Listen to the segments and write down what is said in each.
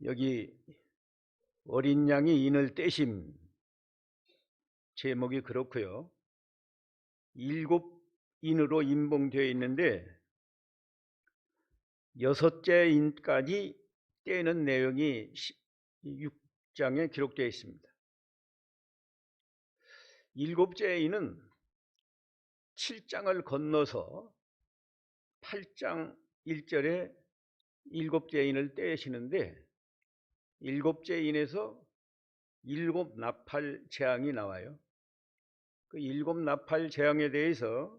여기 어린 양이 인을 떼심 제목이 그렇고요. 7인으로 인봉되어 있는데 6째 인까지 떼는 내용이 6장에 기록되어 있습니다. 7째 인은 7장을 건너서 8장 1절에 7째 인을 떼시는데 7째 인에서 7 나팔 재앙이 나와요. 그 7 나팔 재앙에 대해서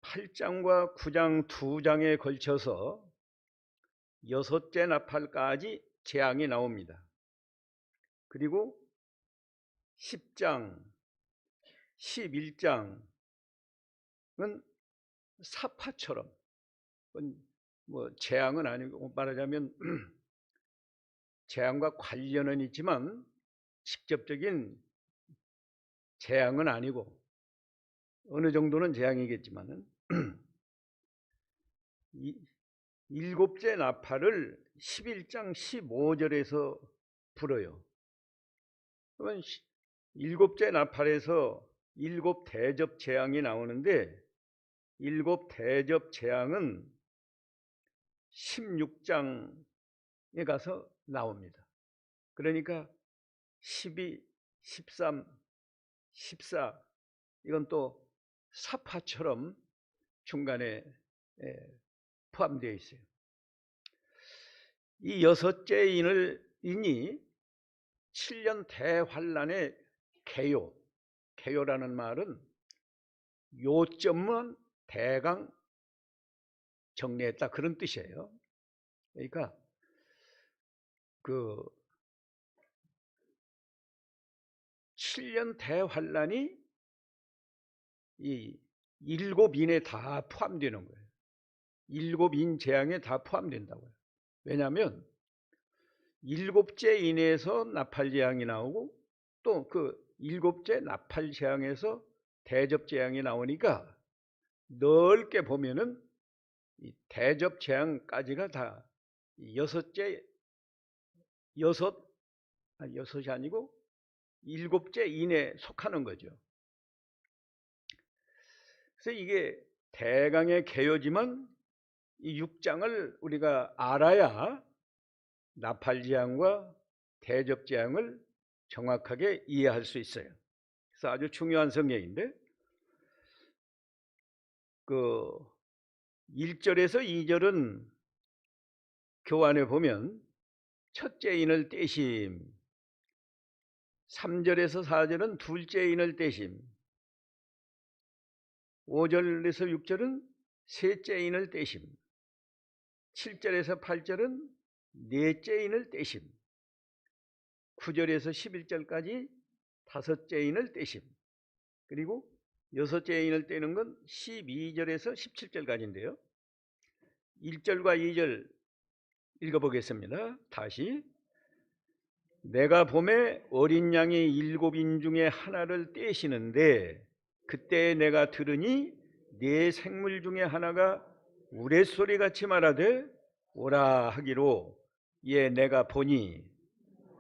8장과 9장 2장에 걸쳐서 6째 나팔까지 재앙이 나옵니다. 그리고 10장, 11장은 사파처럼 재앙은 아니고 말하자면 재앙과 관련은 있지만 직접적인 재앙은 아니고 어느 정도는 재앙이겠지만은 7째 나팔을 11장 15절에서 불어요. 그러면 7째 나팔에서 7 대접 재앙이 나오는데 7 대접 재앙은 16장에 가서 나옵니다. 그러니까 12, 13, 14 이건 또 사파처럼 중간에 포함되어 있어요. 이 6째 인이 7년 대환란의 개요라는 말은 요점만 대강 정리했다 그런 뜻이에요. 그러니까 그 7년 대환란이 이 7인에 다 포함되는 거예요. 7인 재앙에 다 포함된다고요. 왜냐하면 7째 인에서 나팔 재앙이 나오고 또 그 7째 나팔 재앙에서 대접 재앙이 나오니까 넓게 보면은 이 대접 재앙까지가 다 6째 6이 아니고 7째 인에 속하는 거죠. 그래서 이게 대강의 개요지만 이 6장을 우리가 알아야 나팔 재앙과 대접 재앙을 정확하게 이해할 수 있어요. 그래서 아주 중요한 성경인데 그 1절에서 2절은 교환해 보면 첫째 인을 떼심, 3절에서 4절은 둘째 인을 떼심, 5절에서 6절은 셋째 인을 떼심, 7절에서 8절은 넷째 인을 떼심, 9절에서 11절까지 다섯째 인을 떼심, 그리고 여섯째 인을 떼는 건 12절에서 17절까지인데요. 1절과 2절 읽어보겠습니다. 다시. 내가 봄에 어린 양의 7인 중에 하나를 떼시는데 그때 내가 들으니 네 생물 중에 하나가 우레소리같이 말하되 오라 하기로 예 내가 보니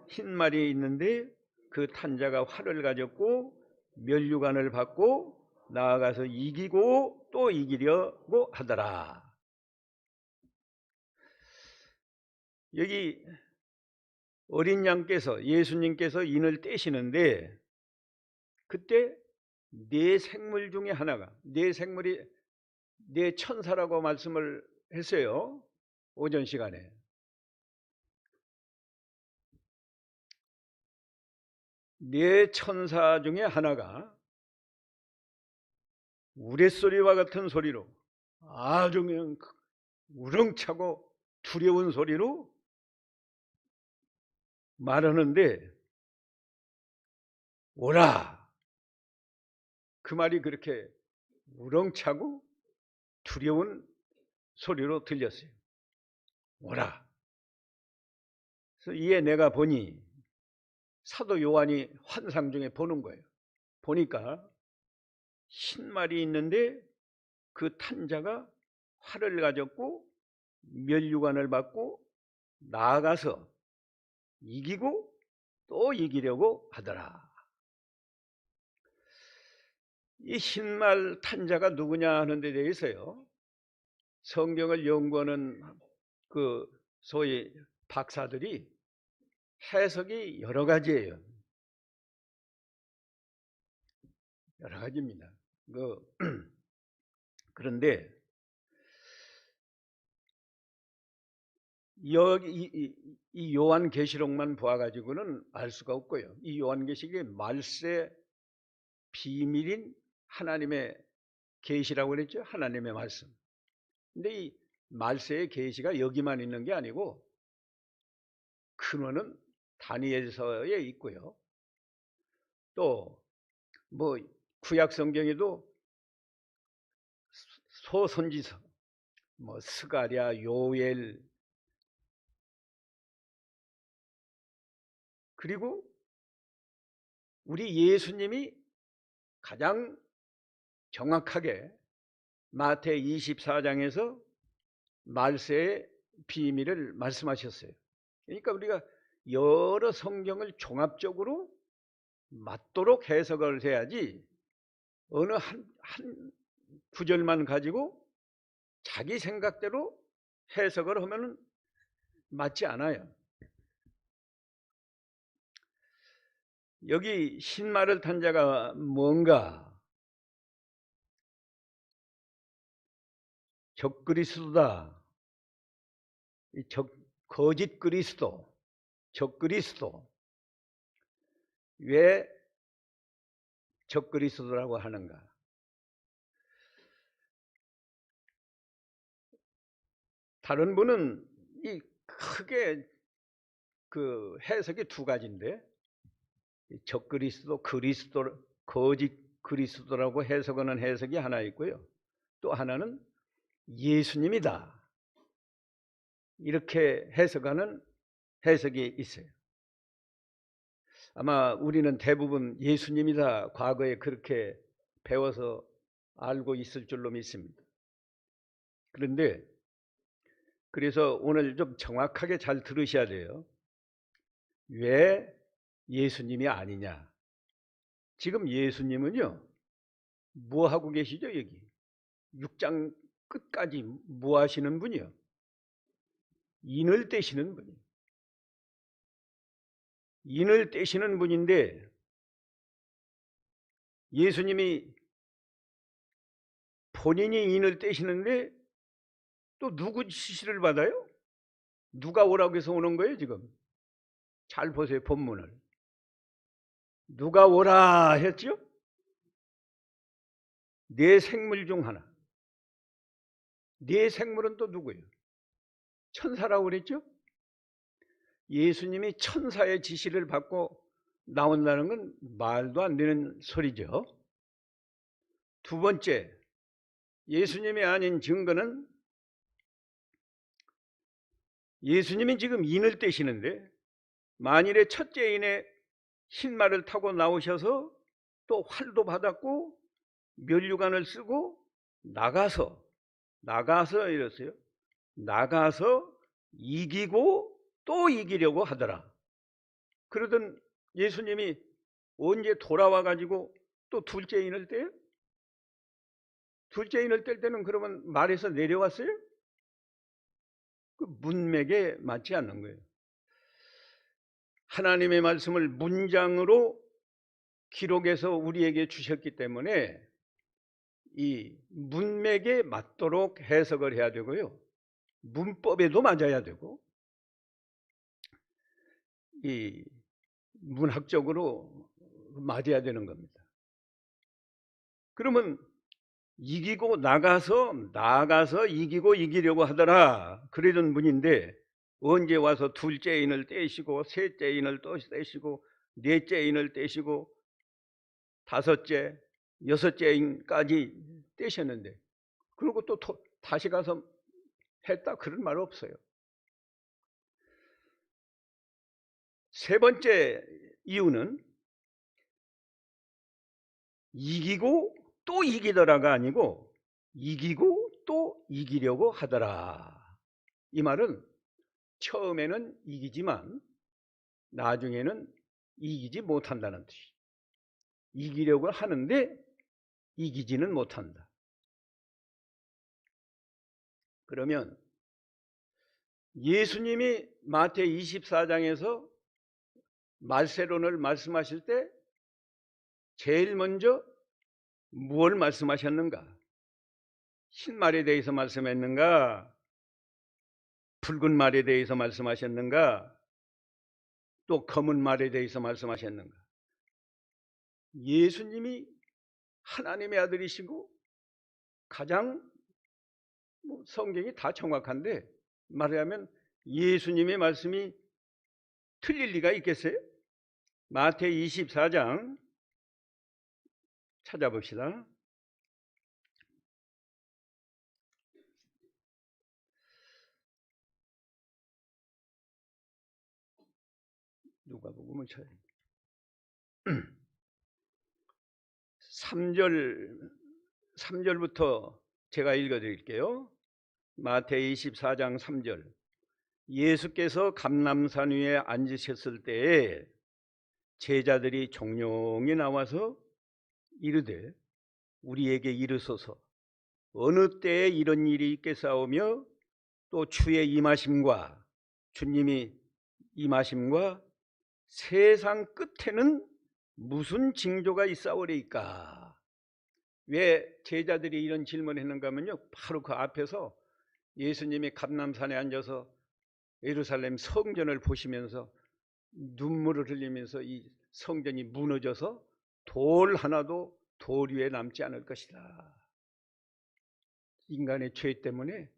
흰 말이 있는데 그 탄자가 활을 가졌고 면류관을 받고 나아가서 이기고 또 이기려고 하더라. 여기 어린 양께서 예수님께서 인을 떼시는데 그때 네 생물 중에 하나가 네 생물이 네 천사라고 말씀을 했어요. 오전 시간에. 네 천사 중에 하나가 우레소리와 같은 소리로 아주 그냥 우렁차고 두려운 소리로 말하는데 오라. 그 말이 그렇게 우렁차고 두려운 소리로 들렸어요. 오라. 그래서 이에 내가 보니 사도 요한이 환상 중에 보는 거예요. 보니까 흰 말이 있는데 그 탄자가 활을 가졌고 면류관을 받고 나아가서 이기고 또 이기려고 하더라. 이 흰말 탄자가 누구냐 하는 데 대해서요, 성경을 연구하는 그 소위 박사들이 해석이 여러 가지예요. 여러 가지입니다. 그런데 여기 이 요한계시록만 보아가지고는 알 수가 없고요. 이 요한계시록이 말세 비밀인 하나님의 계시라고 그랬죠. 하나님의 말씀. 근데 이 말세의 계시가 여기만 있는 게 아니고 근원은 다니엘서에 있고요. 또 뭐 구약 성경에도 소선지서, 뭐 스가랴, 요엘, 그리고 우리 예수님이 가장 정확하게 마태 24장에서 말세의 비밀을 말씀하셨어요. 그러니까 우리가 여러 성경을 종합적으로 맞도록 해석을 해야지 어느 한 구절만 가지고 자기 생각대로 해석을 하면 맞지 않아요. 여기 흰말을 탄 자가 뭔가? 적그리스도다. 거짓 그리스도, 적그리스도. 왜 적그리스도라고 하는가? 다른 분은 이 크게 그 해석이 두 가지인데, 적그리스도, 그리스도, 거짓 그리스도라고 해석하는 해석이 하나 있고요. 또 하나는 예수님이다, 이렇게 해석하는 해석이 있어요. 아마 우리는 대부분 예수님이다 과거에 그렇게 배워서 알고 있을 줄로 믿습니다. 그런데 그래서 오늘 좀 정확하게 잘 들으셔야 돼요. 왜 예수님이 아니냐? 지금 예수님은요, 뭐 하고 계시죠? 여기 6장 끝까지 뭐 하시는 분이요? 인을 떼시는 분이에요. 인을 떼시는 분인데, 예수님이 본인이 인을 떼시는데 또 누구 지시를 받아요? 누가 오라고 해서 오는 거예요? 지금 잘 보세요. 본문을. 누가 오라 했죠? 네 생물 중 하나. 네 생물은 또 누구예요? 천사라고 그랬죠? 예수님이 천사의 지시를 받고 나온다는 건 말도 안 되는 소리죠. 두 번째, 예수님이 아닌 증거는, 예수님이 지금 인을 떼시는데 만일에 첫째 인의 흰말을 타고 나오셔서 또 활도 받았고 면류관을 쓰고 나가서 이랬어요. 나가서 이기고 또 이기려고 하더라. 그러던 예수님이 언제 돌아와 가지고 또 둘째 인을 떼요? 둘째 인을 뗄 때는 그러면 말에서 내려왔어요? 그 문맥에 맞지 않는 거예요. 하나님의 말씀을 문장으로 기록해서 우리에게 주셨기 때문에 이 문맥에 맞도록 해석을 해야 되고요. 문법에도 맞아야 되고, 이 문학적으로 맞아야 되는 겁니다. 그러면 이기고 나가서 이기고 이기려고 하더라, 그러던 분인데 언제 와서 둘째 인을 떼시고 셋째 인을 또 떼시고 넷째 인을 떼시고 다섯째, 여섯째 인까지 떼셨는데, 그리고 또 다시 가서 했다 그런 말 없어요. 세 번째 이유는 이기고 또 이기더라가 아니고 이기고 또 이기려고 하더라. 이 말은 처음에는 이기지만 나중에는 이기지 못한다는 뜻이. 이기려고 하는데 이기지는 못한다. 그러면 예수님이 마태 24장에서 말세론을 말씀하실 때 제일 먼저 무엇을 말씀하셨는가? 흰 말에 대해서 말씀했는가? 붉은 말에 대해서 말씀하셨는가? 또 검은 말에 대해서 말씀하셨는가? 예수님이 하나님의 아들이시고 가장 성경이 다 정확한데 말하자면 예수님의 말씀이 틀릴 리가 있겠어요? 마태 24장 찾아봅시다. 누가 보면 쳐요. 3절부터 제가 읽어드릴게요. 마태 24장 3절. 예수께서 감람산 위에 앉으셨을 때에 제자들이 종용이 나와서 이르되 우리에게 이르소서 어느 때에 이런 일이 있겠사오며 또 주의 임하심과 주님이 임하심과 세상 끝에는 무슨 징조가 있사오리이까? 왜 제자들이 이런 질문을 했는가 하면요, 바로 그 앞에서 예수님이 감람산에 앉아서 예루살렘 성전을 보시면서 눈물을 흘리면서 이 성전이 무너져서 돌 하나도 돌 위에 남지 않을 것이다. 인간의 죄 때문에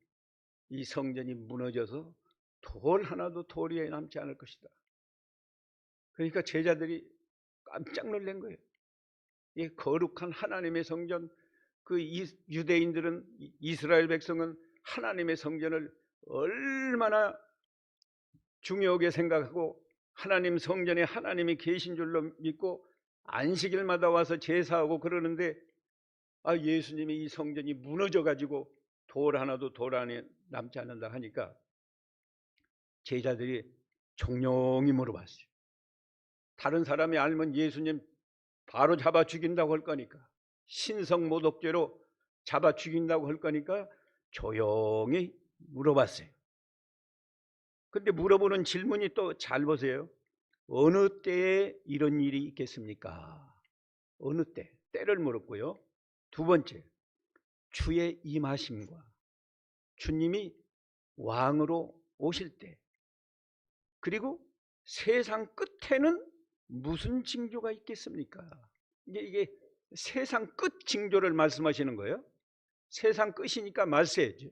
이 성전이 무너져서 돌 하나도 돌 위에 남지 않을 것이다. 그러니까 제자들이 깜짝 놀란 거예요. 이 거룩한 하나님의 성전, 그 유대인들은, 이스라엘 백성은 하나님의 성전을 얼마나 중요하게 생각하고 하나님 성전에 하나님이 계신 줄로 믿고 안식일마다 와서 제사하고 그러는데 예수님이 이 성전이 무너져 가지고 돌 하나도 돌 안에 남지 않는다 하니까 제자들이 종용이 물어봤어요. 다른 사람이 알면 예수님 바로 잡아 죽인다고 할 거니까, 신성모독죄로 잡아 죽인다고 할 거니까 조용히 물어봤어요. 근데 물어보는 질문이 또 잘 보세요. 어느 때에 이런 일이 있겠습니까? 어느 때? 때를 물었고요. 두 번째, 주의 임하심과 주님이 왕으로 오실 때, 그리고 세상 끝에는 무슨 징조가 있겠습니까? 이게 세상 끝 징조를 말씀하시는 거예요. 세상 끝이니까 말세죠.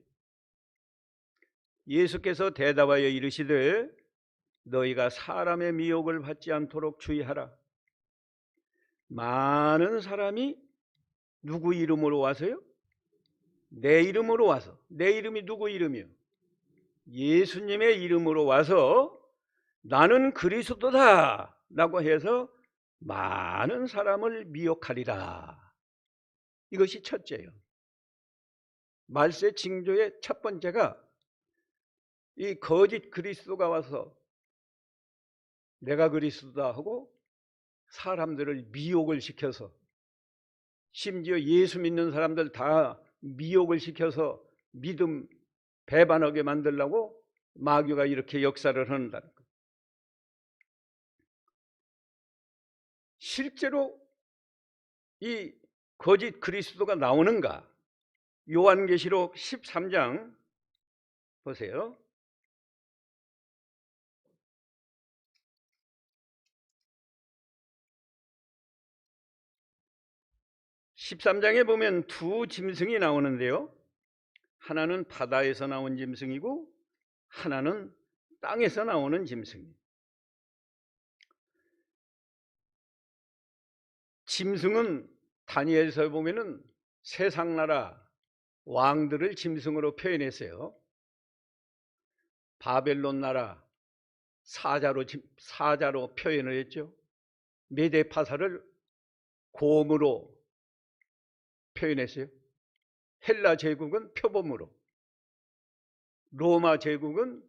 예수께서 대답하여 이르시되 너희가 사람의 미혹을 받지 않도록 주의하라. 많은 사람이 누구 이름으로 와서요? 내 이름으로 와서. 내 이름이 누구 이름이요? 예수님의 이름으로 와서 나는 그리스도다 라고 해서 많은 사람을 미혹하리라. 이것이 첫째예요. 말세 징조의 첫 번째가 이 거짓 그리스도가 와서 내가 그리스도다 하고 사람들을 미혹을 시켜서, 심지어 예수 믿는 사람들 다 미혹을 시켜서 믿음 배반하게 만들려고 마귀가 이렇게 역사를 한다는 거예요. 실제로 이 거짓 그리스도가 나오는가? 요한계시록 13장 보세요. 13장에 보면 두 짐승이 나오는데요. 하나는 바다에서 나온 짐승이고 하나는 땅에서 나오는 짐승이에요. 짐승은 다니엘서에 보면은 세상 나라 왕들을 짐승으로 표현했어요. 바벨론 나라 사자로 표현을 했죠. 메데파사를 곰으로 표현했어요. 헬라 제국은 표범으로, 로마 제국은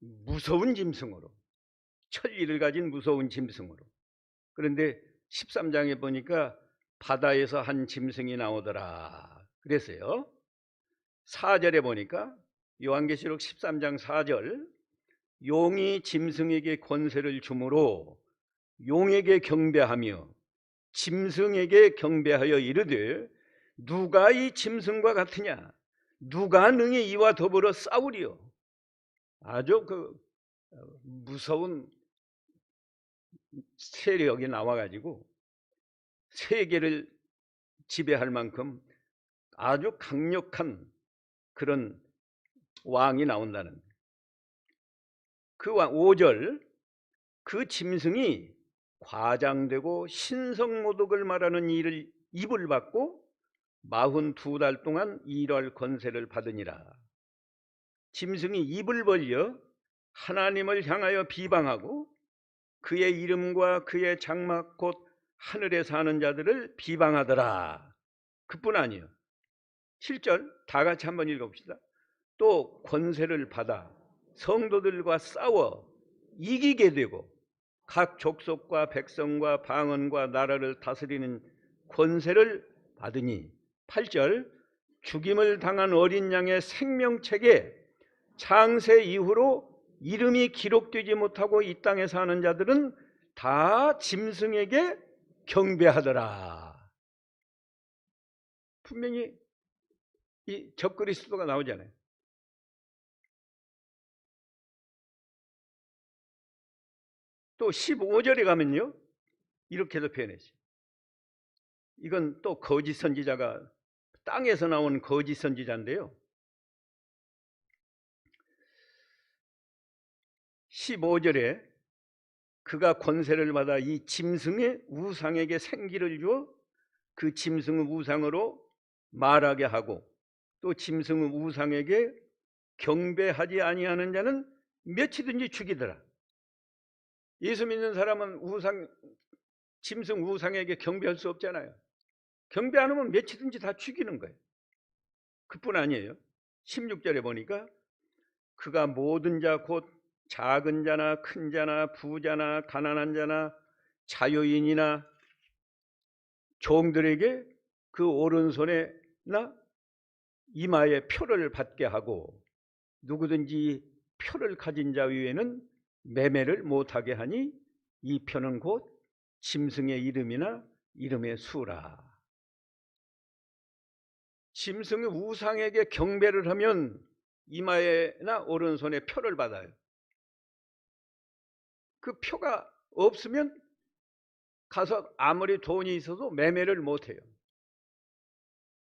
무서운 짐승으로, 천리를 가진 무서운 짐승으로. 그런데 13장에 보니까 바다에서 한 짐승이 나오더라 그랬어요. 4절에 보니까 요한계시록 13장 4절, 용이 짐승에게 권세를 주므로 용에게 경배하며 짐승에게 경배하여 이르되 누가 이 짐승과 같으냐, 누가 능히 이와 더불어 싸우리요. 아주 무서운 세력이 나와가지고 세계를 지배할 만큼 아주 강력한 그런 왕이 나온다는. 그 왕 5절, 그 짐승이 과장되고 신성모독을 말하는 일을 입을 받고 42달 동안 일할 권세를 받으니라. 짐승이 입을 벌려 하나님을 향하여 비방하고 그의 이름과 그의 장막 곧 하늘에 사는 자들을 비방하더라. 그뿐 아니요. 7절 다 같이 한번 읽어봅시다. 또 권세를 받아 성도들과 싸워 이기게 되고 각 족속과 백성과 방언과 나라를 다스리는 권세를 받으니. 8절 죽임을 당한 어린 양의 생명책에 창세 이후로 이름이 기록되지 못하고 이 땅에 사는 자들은 다 짐승에게 경배하더라. 분명히 이 적그리스도가 나오잖아요. 또 15절에 가면요, 이렇게도 표현했어요. 이건 또 거짓 선지자가, 땅에서 나온 거짓 선지자인데요, 15절에 그가 권세를 받아 이 짐승의 우상에게 생기를 주어 그 짐승의 우상으로 말하게 하고 또 짐승의 우상에게 경배하지 아니하는 자는 몇이든지 죽이더라. 예수 믿는 사람은 짐승 우상에게 경배할 수 없잖아요. 경배 안 하면 몇이든지 다 죽이는 거예요. 그뿐 아니에요. 16절에 보니까 그가 모든 자 곧 작은 자나 큰 자나 부자나 가난한 자나 자유인이나 종들에게 그 오른손에나 이마에 표를 받게 하고 누구든지 표를 가진 자 위에는 매매를 못하게 하니 이 표는 곧 짐승의 이름이나 이름의 수라. 짐승의 우상에게 경배를 하면 이마에나 오른손에 표를 받아요. 그 표가 없으면 가서 아무리 돈이 있어도 매매를 못해요.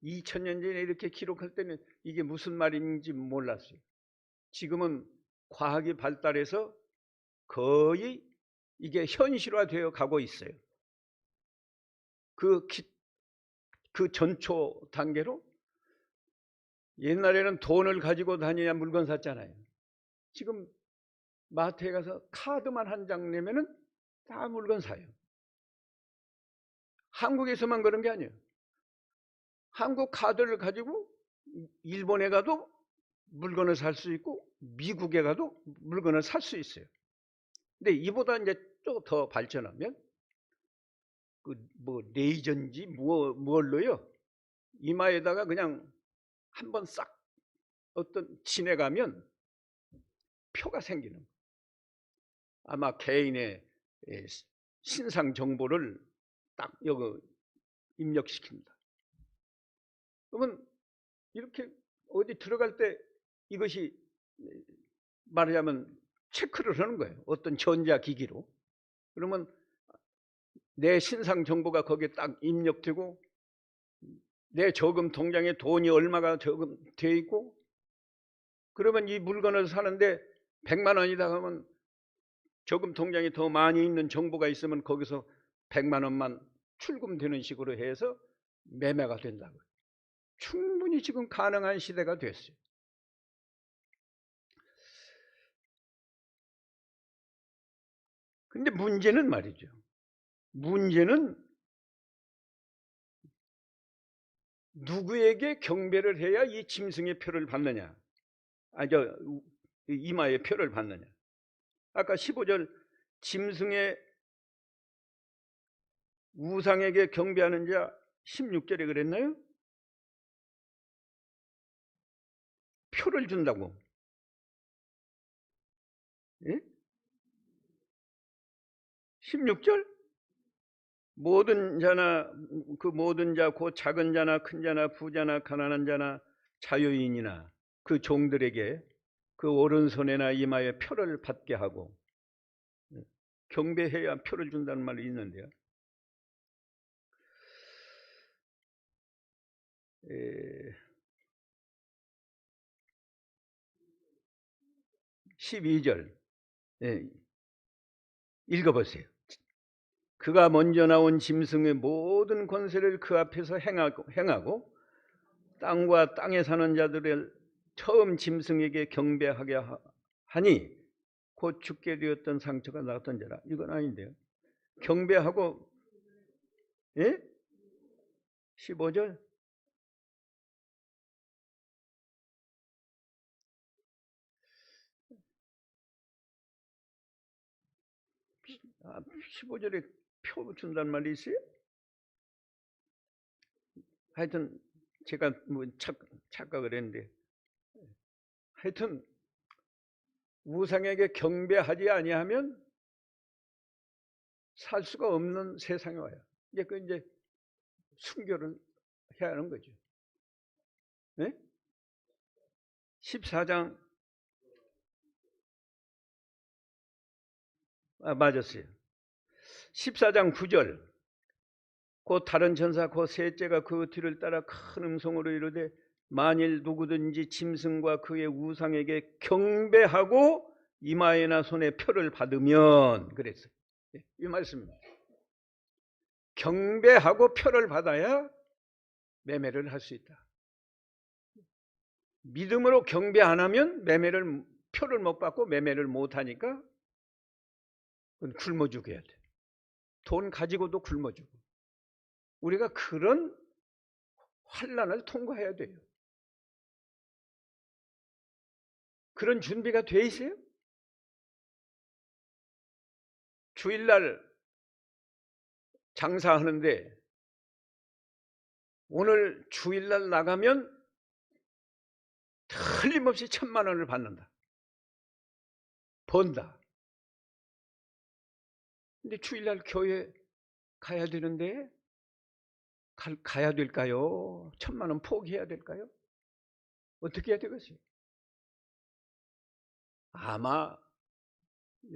2000년 전에 이렇게 기록할 때는 이게 무슨 말인지 몰랐어요. 지금은 과학이 발달해서 거의 이게 현실화되어 가고 있어요. 그 전초 단계로 옛날에는 돈을 가지고 다녀야 물건 샀잖아요. 지금 마트에 가서 카드만 한 장 내면은 다 물건 사요. 한국에서만 그런 게 아니에요. 한국 카드를 가지고 일본에 가도 물건을 살 수 있고 미국에 가도 물건을 살 수 있어요. 근데 이보다 이제 또 더 발전하면 그 뭐 레이저인지 뭘로요? 이마에다가 그냥 한번 싹 어떤 지내가면 표가 생기는 거예요. 아마 개인의 신상 정보를 딱 여기 입력시킵니다. 그러면 이렇게 어디 들어갈 때 이것이 말하자면 체크를 하는 거예요. 어떤 전자기기로. 그러면 내 신상 정보가 거기에 딱 입력되고 내 저금 통장에 돈이 얼마가 저금되어 있고, 그러면 이 물건을 사는데 100만 원이다 하면 저금 통장에 더 많이 있는 정보가 있으면 거기서 100만 원만 출금되는 식으로 해서 매매가 된다고요. 충분히 지금 가능한 시대가 됐어요. 근데 문제는 말이죠. 문제는 누구에게 경배를 해야 이 짐승의 표를 받느냐. 이마에 표를 받느냐. 아까 15절 짐승의 우상에게 경배하는 자 16절에 그랬나요? 표를 준다고. 예? 16절? 모든 자나 그 모든 자 곧 작은 자나 큰 자나 부자나 가난한 자나 자유인이나 그 종들에게 그 오른손에나 이마에 표를 받게 하고, 경배해야 표를 준다는 말이 있는데요. 12절 읽어보세요. 그가 먼저 나온 짐승의 모든 권세를 그 앞에서 행하고 땅과 땅에 사는 자들을 처음 짐승에게 경배하게 하니 곧 죽게 되었던 상처가 나았던 자라. 이건 아닌데요. 경배하고, 예? 15절? 15절에 표 준다는 말이 있어요? 하여튼 제가 뭐 착각을 했는데, 하여튼 우상에게 경배하지 아니하면 살 수가 없는 세상에 와요. 이제 순교를 해야 하는 거죠. 네? 14장 맞았어요. 14장 9절 곧 다른 천사 곧 셋째가 그 뒤를 따라 큰 음성으로 이르되 만일 누구든지 짐승과 그의 우상에게 경배하고 이마에나 손에 표를 받으면 그랬어요. 이 말씀입니다. 경배하고 표를 받아야 매매를 할 수 있다. 믿음으로 경배 안 하면 표를 못 받고 매매를 못 하니까 그건 굶어 죽여야 돼. 돈 가지고도 굶어 죽고. 우리가 그런 환난을 통과해야 돼요. 그런 준비가 돼 있어요? 주일날 장사하는데 오늘 주일날 나가면 틀림없이 1,000만 원을 받는다. 번다. 근데 주일날 교회 가야 되는데 가야 될까요? 1,000만 원 포기해야 될까요? 어떻게 해야 되겠어요? 아마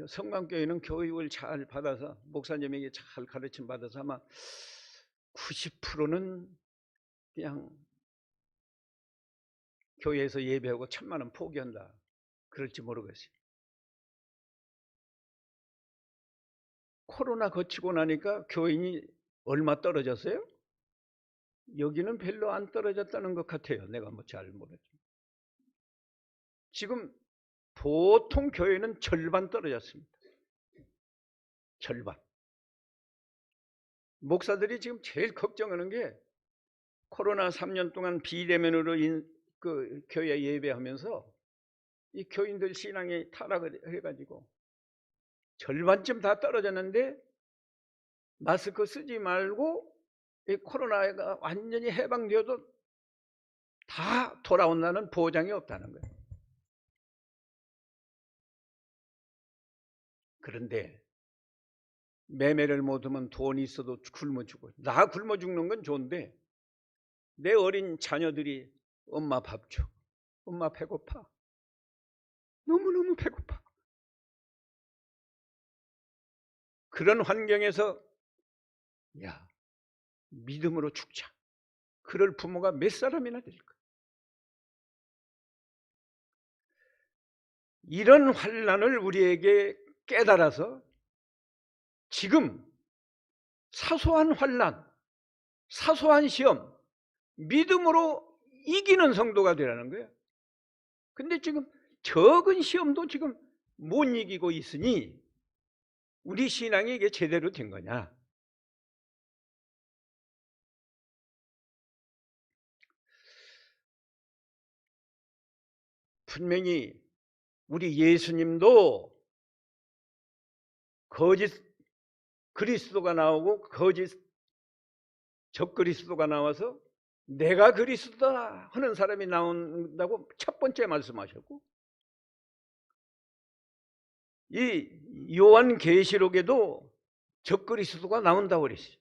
성강교회는 교육을 잘 받아서 목사님에게 잘 가르침 받아서 아마 90%는 그냥 교회에서 예배하고 1,000만 원 포기한다. 그럴지 모르겠어요. 코로나 거치고 나니까 교인이 얼마 떨어졌어요? 여기는 별로 안 떨어졌다는 것 같아요. 내가 뭐 잘 모르지만. 지금 보통 교회는 절반 떨어졌습니다. 절반. 목사들이 지금 제일 걱정하는 게 코로나 3년 동안 비대면으로 그 교회 예배하면서 이 교인들 신앙이 타락을 해가지고 절반쯤 다 떨어졌는데 마스크 쓰지 말고 이 코로나가 완전히 해방되어도 다 돌아온다는 보장이 없다는 거예요. 그런데 매매를 못하면 돈이 있어도 굶어 죽어. 나 굶어 죽는 건 좋은데 내 어린 자녀들이 엄마 밥 줘. 엄마 배고파. 너무너무 배고파. 그런 환경에서 야, 믿음으로 죽자. 그럴 부모가 몇 사람이나 될까? 이런 환난을 우리에게 깨달아서 지금 사소한 환난, 사소한 시험, 믿음으로 이기는 성도가 되라는 거예요. 근데 지금 적은 시험도 지금 못 이기고 있으니 우리 신앙이 이게 제대로 된 거냐? 분명히 우리 예수님도 거짓 그리스도가 나오고 거짓 적그리스도가 나와서 내가 그리스도다 하는 사람이 나온다고 첫 번째 말씀하셨고, 이 요한계시록에도 적그리스도가 나온다고 그랬어요.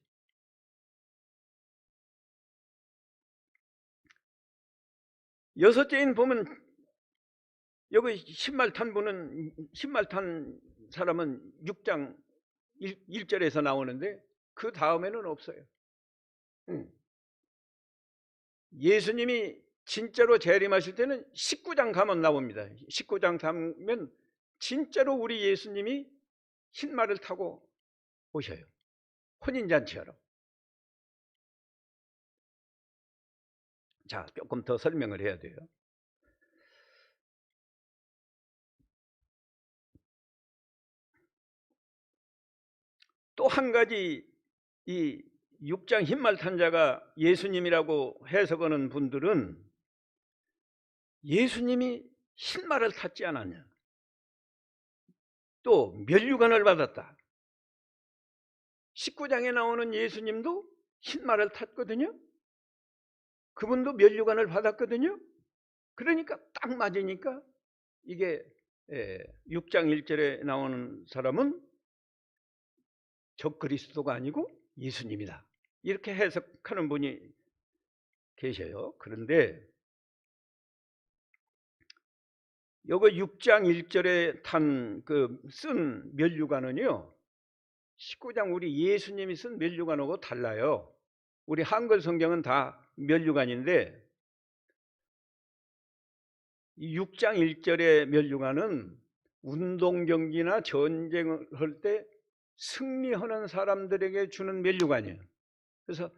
여섯째인 보면 여기 신말 탄 분은, 신말 탄 사람은 6장 1절에서 나오는데 그 다음에는 없어요. 예수님이 진짜로 재림하실 때는 19장 가면 나옵니다. 19장 가면 진짜로 우리 예수님이 흰말을 타고 오셔요. 혼인잔치하러. 자, 조금 더 설명을 해야 돼요. 또 한 가지, 이 6장 흰말 탄 자가 예수님이라고 해석하는 분들은 예수님이 흰말을 탔지 않았냐, 또 면류관을 받았다. 19장에 나오는 예수님도 흰말을 탔거든요. 그분도 면류관을 받았거든요. 그러니까 딱 맞으니까 이게 6장 1절에 나오는 사람은 적그리스도가 아니고 예수님이다, 이렇게 해석하는 분이 계셔요. 그런데 여기 6장 1절에 탄 그 쓴 면류관은요, 19장 우리 예수님이 쓴 면류관하고 달라요. 우리 한글 성경은 다 면류관인데 이 6장 1절의 면류관은 운동 경기나 전쟁을 할 때 승리하는 사람들에게 주는 면류관이에요. 그래서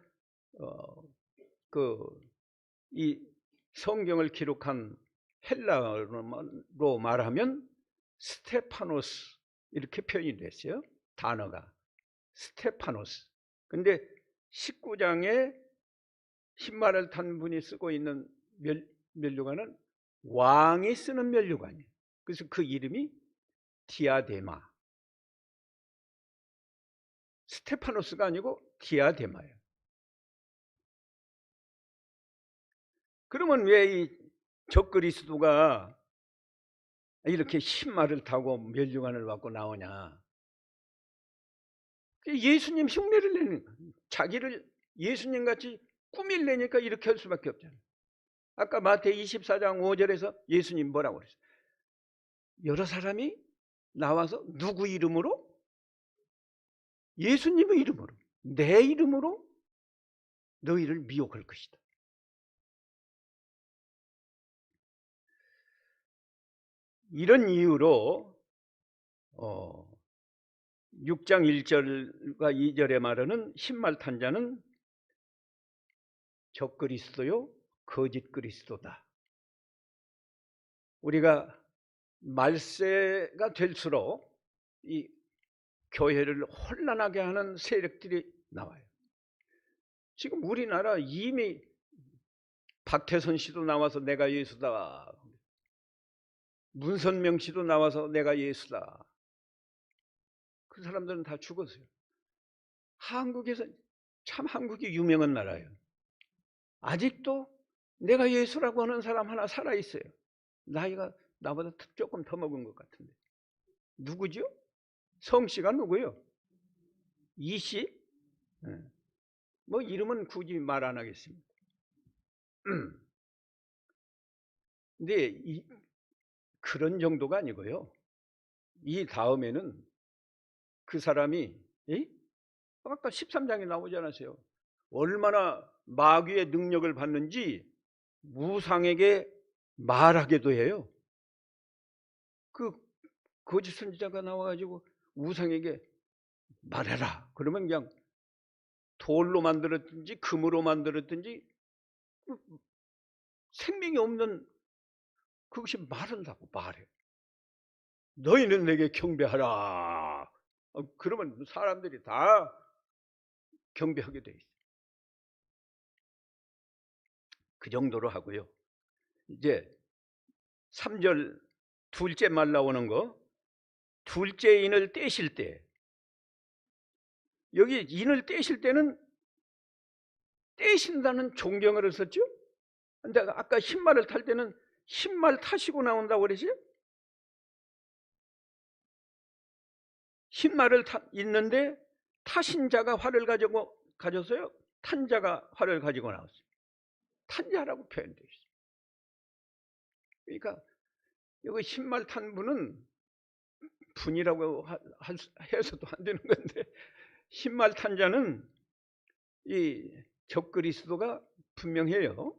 이 성경을 기록한 헬라어로 말하면 스테파노스, 이렇게 표현이 됐어요. 단어가 스테파노스. 근데 19장에 흰말을 탄 분이 쓰고 있는 면류관은 왕이 쓰는 면류관이에요. 그래서 그 이름이 디아데마. 스테파노스가 아니고 디아데마예요. 그러면 왜 이 적그리스도가 이렇게 흰말을 타고 면류관을 받고 나오냐? 예수님 흉내를 내는 거예요. 자기를 예수님 같이 꾸밀래니까 이렇게 할 수밖에 없잖아요. 아까 마태이 24장 5절에서 예수님 뭐라고 그랬어요? 여러 사람이 나와서 누구 이름으로? 예수님의 이름으로, 내 이름으로 너희를 미혹할 것이다. 이런 이유로 6장 1절과 2절에 말하는 흰말 탄 자는 적그리스도요 거짓 그리스도다. 우리가 말세가 될수록 이 교회를 혼란하게 하는 세력들이 나와요. 지금 우리나라 이미 박태선 씨도 나와서 내가 예수다, 문선명 씨도 나와서 내가 예수다. 그 사람들은 다 죽었어요. 한국에서 참 한국이 유명한 나라예요. 아직도 내가 예수라고 하는 사람 하나 살아있어요. 나이가 나보다 조금 더 먹은 것 같은데. 누구죠? 성씨가 누구요? 이씨? 뭐 이름은 굳이 말 안 하겠습니다. 근데 그런 정도가 아니고요. 이 다음에는 그 사람이 아까 13장에 나오지 않았어요? 얼마나 마귀의 능력을 받는지 우상에게 말하게도 해요. 그 거짓 선지자가 나와가지고 우상에게 말해라. 그러면 그냥 돌로 만들었든지 금으로 만들었든지 생명이 없는 그것이 말한다고 말해. 너희는 내게 경배하라. 그러면 사람들이 다 경배하게 돼 있어요. 그 정도로 하고요. 이제 3절 둘째 말 나오는 거, 둘째 인을 떼실 때, 여기 인을 떼실 때는 떼신다는 종경어를 썼죠. 근데 아까 흰말을 탈 때는 흰말 타시고 나온다고 그러지. 흰말을 있는데 타신 자가 활을 가졌어요. 탄 자가 활을 가지고 나왔어요. 탄자라고 표현되어 있어요. 그러니까 여기 흰말 탄 분은 분이라고 해서도 안 되는 건데, 흰말 탄 자는 이 적그리스도가 분명해요.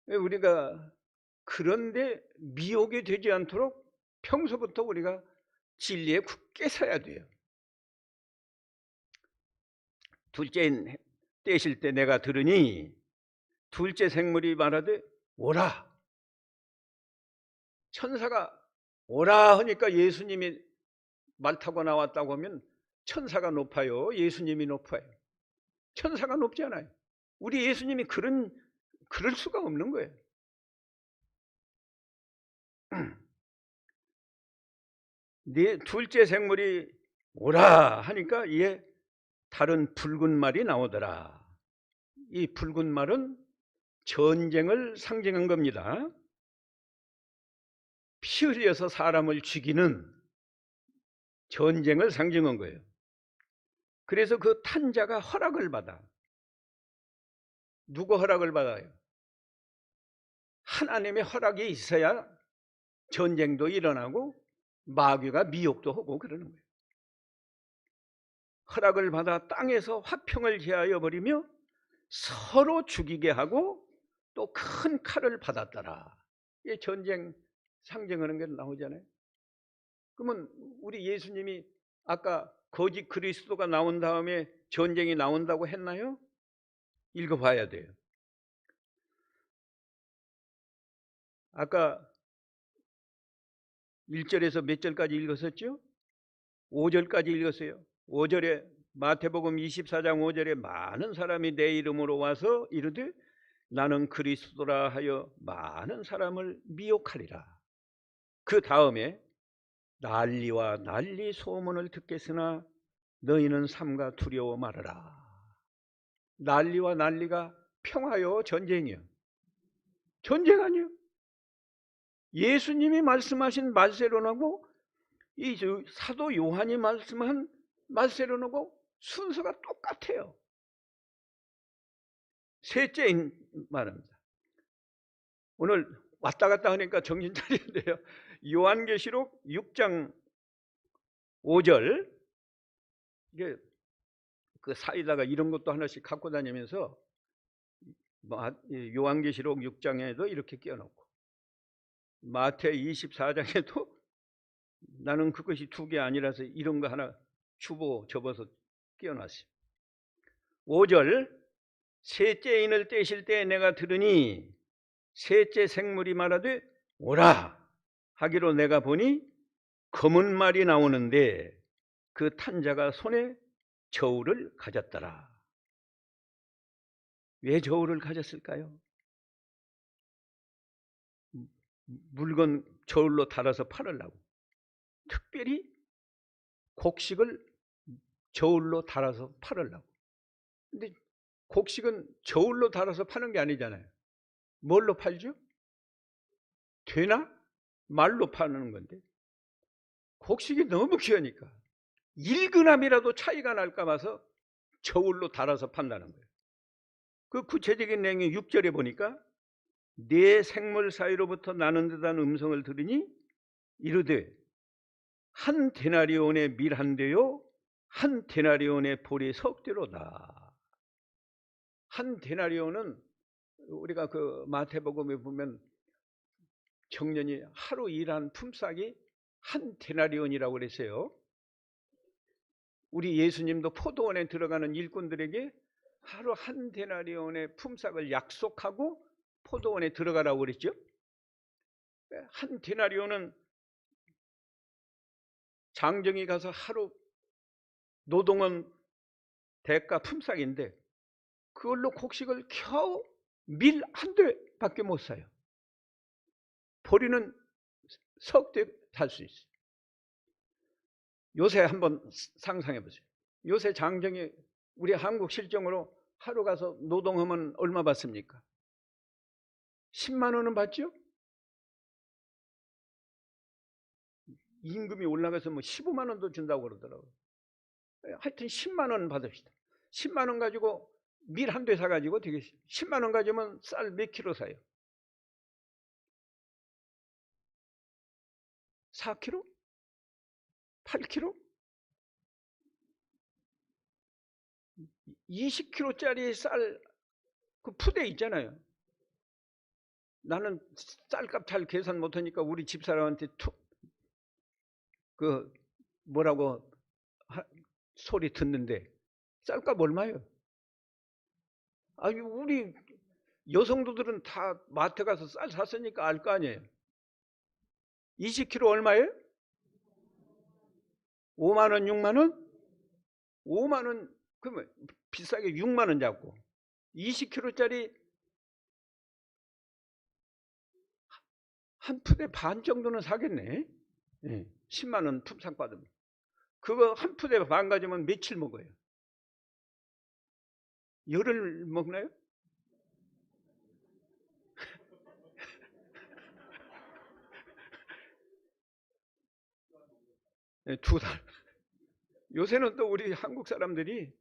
우리가 그런데 미혹이 되지 않도록 평소부터 우리가 진리에 굳게 서야 돼요. 둘째 떼실 때 내가 들으니 둘째 생물이 말하되 오라. 천사가 오라 하니까 예수님이 말 타고 나왔다고 하면 천사가 높아요? 예수님이 높아요? 천사가 높지 않아요. 우리 예수님이 그럴 수가 없는 거예요. 네 둘째 생물이 오라 하니까 이에 다른 붉은 말이 나오더라. 이 붉은 말은 전쟁을 상징한 겁니다. 피 흘려서 사람을 죽이는 전쟁을 상징한 거예요. 그래서 그 탄자가 허락을 받아. 누구 허락을 받아요? 하나님의 허락이 있어야 전쟁도 일어나고 마귀가 미혹도 하고 그러는 거예요. 허락을 받아 땅에서 화평을 제하여 버리며 서로 죽이게 하고 또 큰 칼을 받았더라. 이 전쟁 상징하는 게 나오잖아요. 그러면 우리 예수님이 아까 거짓 그리스도가 나온 다음에 전쟁이 나온다고 했나요? 읽어봐야 돼요. 아까 1절에서 몇 절까지 읽었었죠? 5절까지 읽었어요. 5절에 마태복음 24장 5절에 많은 사람이 내 이름으로 와서 이르되 나는 그리스도라 하여 많은 사람을 미혹하리라. 그 다음에 난리와 난리 소문을 듣겠으나 너희는 삼가 두려워 말아라. 난리와 난리가 평화요 전쟁이요? 전쟁 아니요? 예수님이 말씀하신 말세론하고 이 사도 요한이 말씀한 말세론하고 순서가 똑같아요. 셋째 말입니다. 오늘 왔다 갔다 하니까 정신 차려야 돼요. 요한계시록 6장 5절, 이게 그 사이다가 이런 것도 하나씩 갖고 다니면서 요한계시록 6장에도 이렇게 끼워놓고 마태 24장에도 나는 그것이 두 개 아니라서 이런 거 하나 주보 접어서 끼워놨어요. 5절 셋째 인을 떼실 때 내가 들으니 셋째 생물이 말하되 오라 하기로 내가 보니 검은 말이 나오는데 그 탄자가 손에 저울을 가졌더라. 왜 저울을 가졌을까요? 물건 저울로 달아서 팔으려고. 특별히 곡식을 저울로 달아서 팔으려고. 근데 곡식은 저울로 달아서 파는 게 아니잖아요. 뭘로 팔죠? 되나? 말로 파는 건데. 곡식이 너무 귀하니까 1g이라도 차이가 날까 봐서 저울로 달아서 판다는 거예요. 그 구체적인 내용이 6절에 보니까 네 생물 사이로부터 나는 듯한 음성을 들으니 이르되 한 데나리온의 밀 한 대요 한 데나리온의 보리 석 대로다. 한 데나리온은 우리가 그 마태복음에 보면 청년이 하루 일한 품삯이 한 데나리온이라고 그랬어요. 우리 예수님도 포도원에 들어가는 일꾼들에게 하루 한 데나리온의 품삯을 약속하고 포도원에 들어가라고 그랬죠. 한 데나리온은 장정이 가서 하루 노동한 대가 품삯인데 그걸로 곡식을 겨우 밀 한 대밖에 못 사요. 보리는 석대 살 수 있어요. 요새 한번 상상해 보세요. 요새 장정이 우리 한국 실정으로 하루 가서 노동하면 얼마 받습니까? 10만 원은 받죠? 임금이 올라가서 뭐 15만 원도 준다고 그러더라고요. 하여튼 10만 원 받읍시다. 10만 원 가지고 밀 한 대 사가지고 되게 10만 원 가지면 쌀 몇 킬로 사요? 4킬로? 8킬로? 20킬로짜리 쌀 그 푸대 있잖아요. 나는 쌀값 잘 계산 못하니까 우리 집사람한테 그 뭐라고 소리 듣는데 쌀값 얼마예요? 아니 우리 여성도들은 다 마트 가서 쌀 샀으니까 알 거 아니에요. 20kg 얼마예요? 5만 원, 6만 원? 5만 원 그러면 비싸게 6만 원 잡고 20kg짜리 한 푸대 반 정도는 사겠네. 네. 10만 원 품삯 받으면 그거 한 푸대 반 가지면 며칠 먹어요? 열흘 먹나요? 네, 2달. 요새는 또 우리 한국 사람들이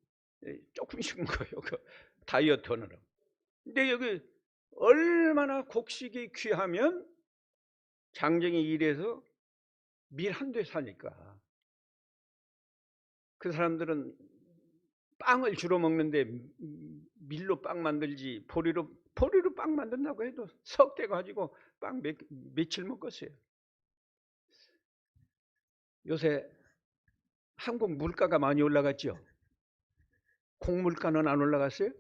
조금씩 먹어요. 그 다이어트 하느라고. 근데 여기 얼마나 곡식이 귀하면 장정이 일해서 밀 한 대 사니까 그 사람들은 빵을 주로 먹는데 밀로 빵 만들지 보리로 빵 만든다고 해도 석 대 가지고 빵 며칠 먹었어요. 요새 한국 물가가 많이 올라갔죠. 콩물가는 안 올라갔어요?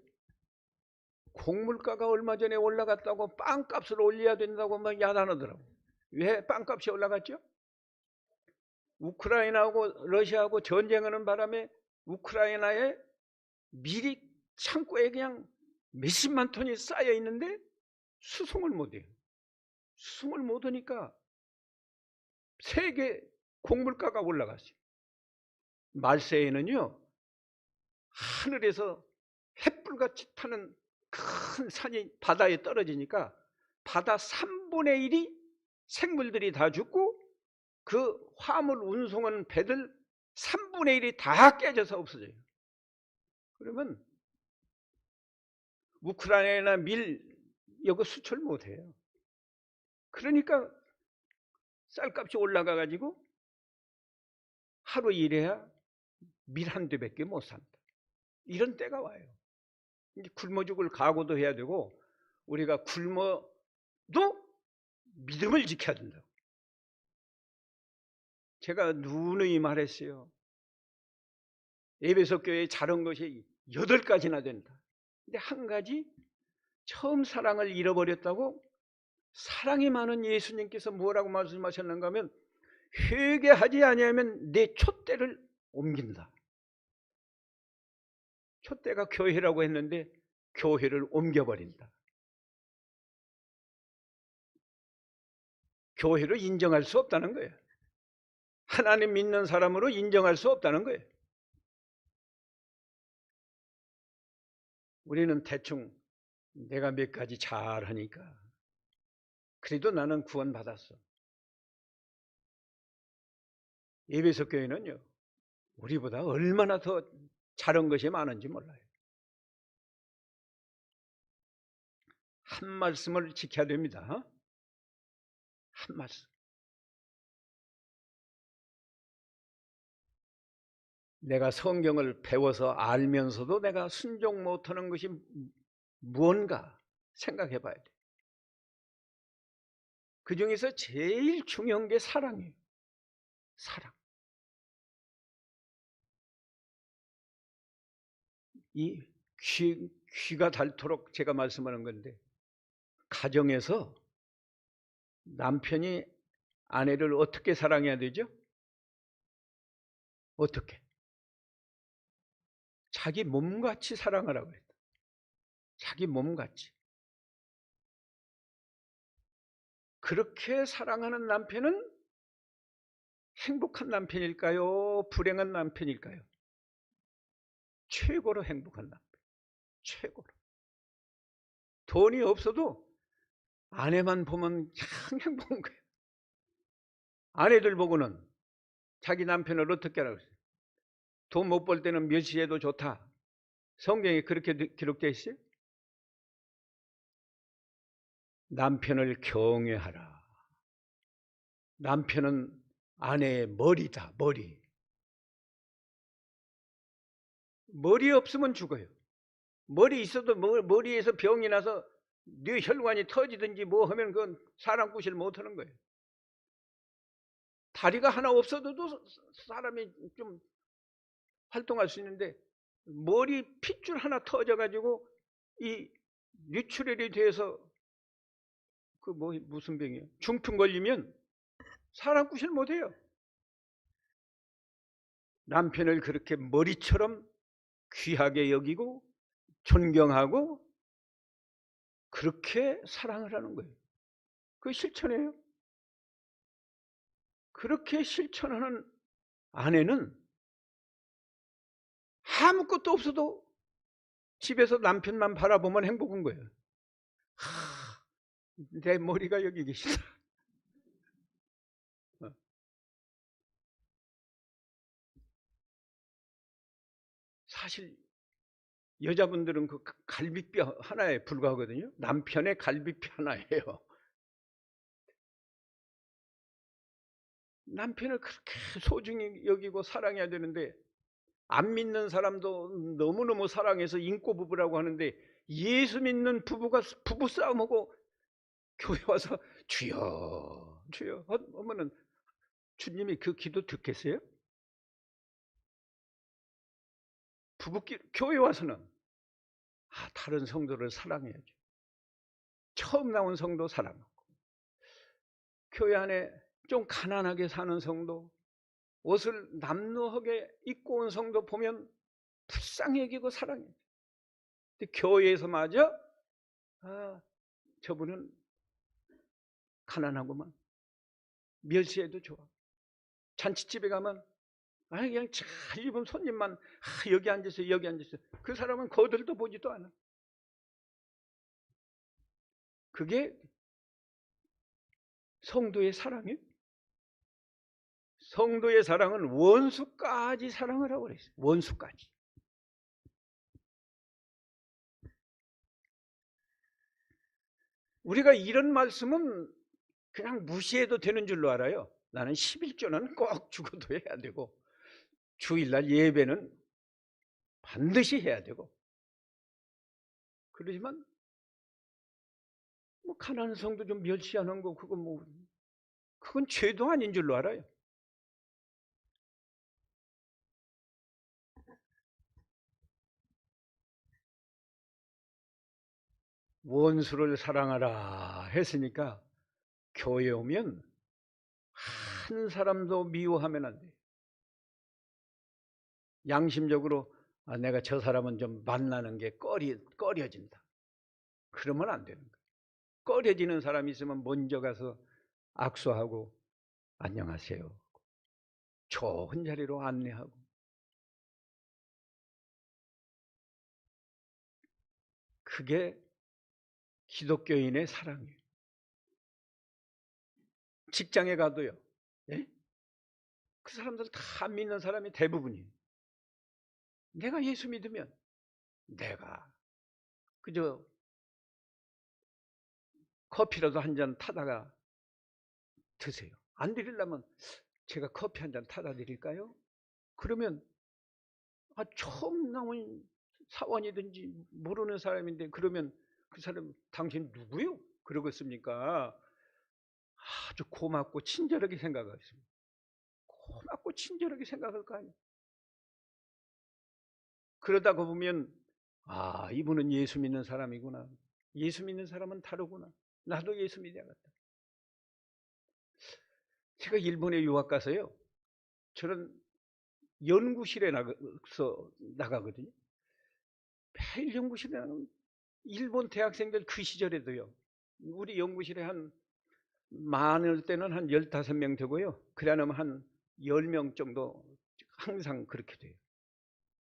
콩물가가 얼마 전에 올라갔다고 빵값을 올려야 된다고 막 야단하더라고. 왜 빵값이 올라갔죠? 우크라이나하고 러시아하고 전쟁하는 바람에 우크라이나에 밀이 창고에 그냥 몇십만 톤이 쌓여 있는데 수송을 못해요. 수송을 못하니까 세계 곡물가가 올라갔어요. 말세에는요 하늘에서 햇불같이 타는 큰 산이 바다에 떨어지니까 바다 3분의 1이 생물들이 다 죽고 그 화물 운송하는 배들 3분의 1이 다 깨져서 없어져요. 그러면 우크라이나 밀 여기 수출 못해요. 그러니까 쌀값이 올라가 가지고 하루 일해야 밀 한 대밖에 못 산다. 이런 때가 와요. 굶어 죽을 각오도 해야 되고 우리가 굶어도 믿음을 지켜야 된다고. 제가 누누이 말했어요. 에베소 교회에 자른 것이 8가지나 된다. 근데 한 가지 처음 사랑을 잃어버렸다고 사랑이 많은 예수님께서 뭐라고 말씀하셨는가 하면 회개하지 아니하면 내 촛대를 옮긴다. 촛대가 교회라고 했는데 교회를 옮겨버린다. 교회를 인정할 수 없다는 거예요. 하나님 믿는 사람으로 인정할 수 없다는 거예요. 우리는 대충 내가 몇 가지 잘하니까 그래도 나는 구원받았어. 에베소 교회는요 우리보다 얼마나 더 잘한 것이 많은지 몰라요. 한 말씀을 지켜야 됩니다. 한 말씀. 내가 성경을 배워서 알면서도 내가 순종 못하는 것이 무언가 생각해 봐야 돼. 그 중에서 제일 중요한 게 사랑이에요. 사랑. 이 귀가 닳도록 제가 말씀하는 건데 가정에서 남편이 아내를 어떻게 사랑해야 되죠? 어떻게? 자기 몸같이 사랑하라고 했다. 자기 몸같이. 그렇게 사랑하는 남편은 행복한 남편일까요? 불행한 남편일까요? 최고로 행복한 남편. 최고로. 돈이 없어도 아내만 보면 참 행복한 거예요. 아내들 보고는 자기 남편을 어떻게 하라고 했어요? 돈 못 벌 때는 몇 시에도 좋다. 성경에 그렇게 기록되어 있어요? 남편을 경외하라. 남편은 아내의 머리다. 머리. 머리 없으면 죽어요. 머리 있어도 머리에서 병이 나서 뇌혈관이 터지든지 뭐 하면 그건 사람 구실 못하는 거예요. 다리가 하나 없어도 사람이 좀 활동할 수 있는데 머리 핏줄 하나 터져가지고 이 뇌출혈이 돼서 그 무슨 병이에요? 중풍 걸리면 사람 구실 못해요. 남편을 그렇게 머리처럼 귀하게 여기고 존경하고 그렇게 사랑을 하는 거예요. 그게 실천이에요. 그렇게 실천하는 아내는 아무것도 없어도 집에서 남편만 바라보면 행복한 거예요. 내 머리가 여기 계시다. 사실 여자분들은 그 갈비뼈 하나에 불과하거든요. 남편의 갈비뼈 하나예요. 남편을 그렇게 소중히 여기고 사랑해야 되는데 안 믿는 사람도 너무너무 사랑해서 인꼬부부라고 하는데 예수 믿는 부부가 부부싸움하고 교회 와서 주여 주여 하면은 주님이 그 기도 듣겠어요? 교회 와서는 다른 성도를 사랑해야죠. 처음 나온 성도 사랑하고 교회 안에 좀 가난하게 사는 성도, 옷을 남루하게 입고 온 성도 보면 불쌍히 여기고 사랑해요. 근데 교회에서마저 저분은 가난하구만. 멸시해도 좋아. 잔치집에 가면 그냥 잘 입은 손님만 여기 앉으세요 여기 앉으세요. 그 사람은 거들도 보지도 않아. 그게 성도의 사랑이에요. 성도의 사랑은 원수까지 사랑을 하고 그랬어요. 원수까지. 우리가 이런 말씀은 그냥 무시해도 되는 줄로 알아요. 나는 11조는 꼭 죽어도 해야 되고 주일날 예배는 반드시 해야 되고 그러지만 뭐 가난한 성도 좀 멸시하는 거 그건 죄도 아닌 줄로 알아요. 원수를 사랑하라 했으니까 교회 오면 한 사람도 미워하면 안 돼요. 양심적으로 내가 저 사람은 좀 만나는 게 꺼려진다. 그러면 안 되는 거예요. 꺼려지는 사람이 있으면 먼저 가서 악수하고 안녕하세요. 좋은 자리로 안내하고. 그게 기독교인의 사랑이에요. 직장에 가도요. 예? 그 사람들 다 믿는 사람이 대부분이에요. 내가 예수 믿으면 내가 그저 커피라도 한 잔 타다가 드세요. 안 드리려면 제가 커피 한 잔 타다 드릴까요? 그러면 처음 나온 사원이든지 모르는 사람인데 그러면 그 사람 당신 누구요? 그러겠습니까? 아주 고맙고 친절하게 생각하겠습니다. 고맙고 친절하게 생각할 거 아니에요. 그러다가 보면 이분은 예수 믿는 사람이구나. 예수 믿는 사람은 다르구나. 나도 예수 믿어야겠다. 제가 일본에 유학 가서요. 저는 연구실에 나가거든요. 매일 연구실에 나가면 일본 대학생들 그 시절에도요. 우리 연구실에 한 많을 때는 한 15명 되고요. 그래 야 하면 한 10명 정도 항상 그렇게 돼요.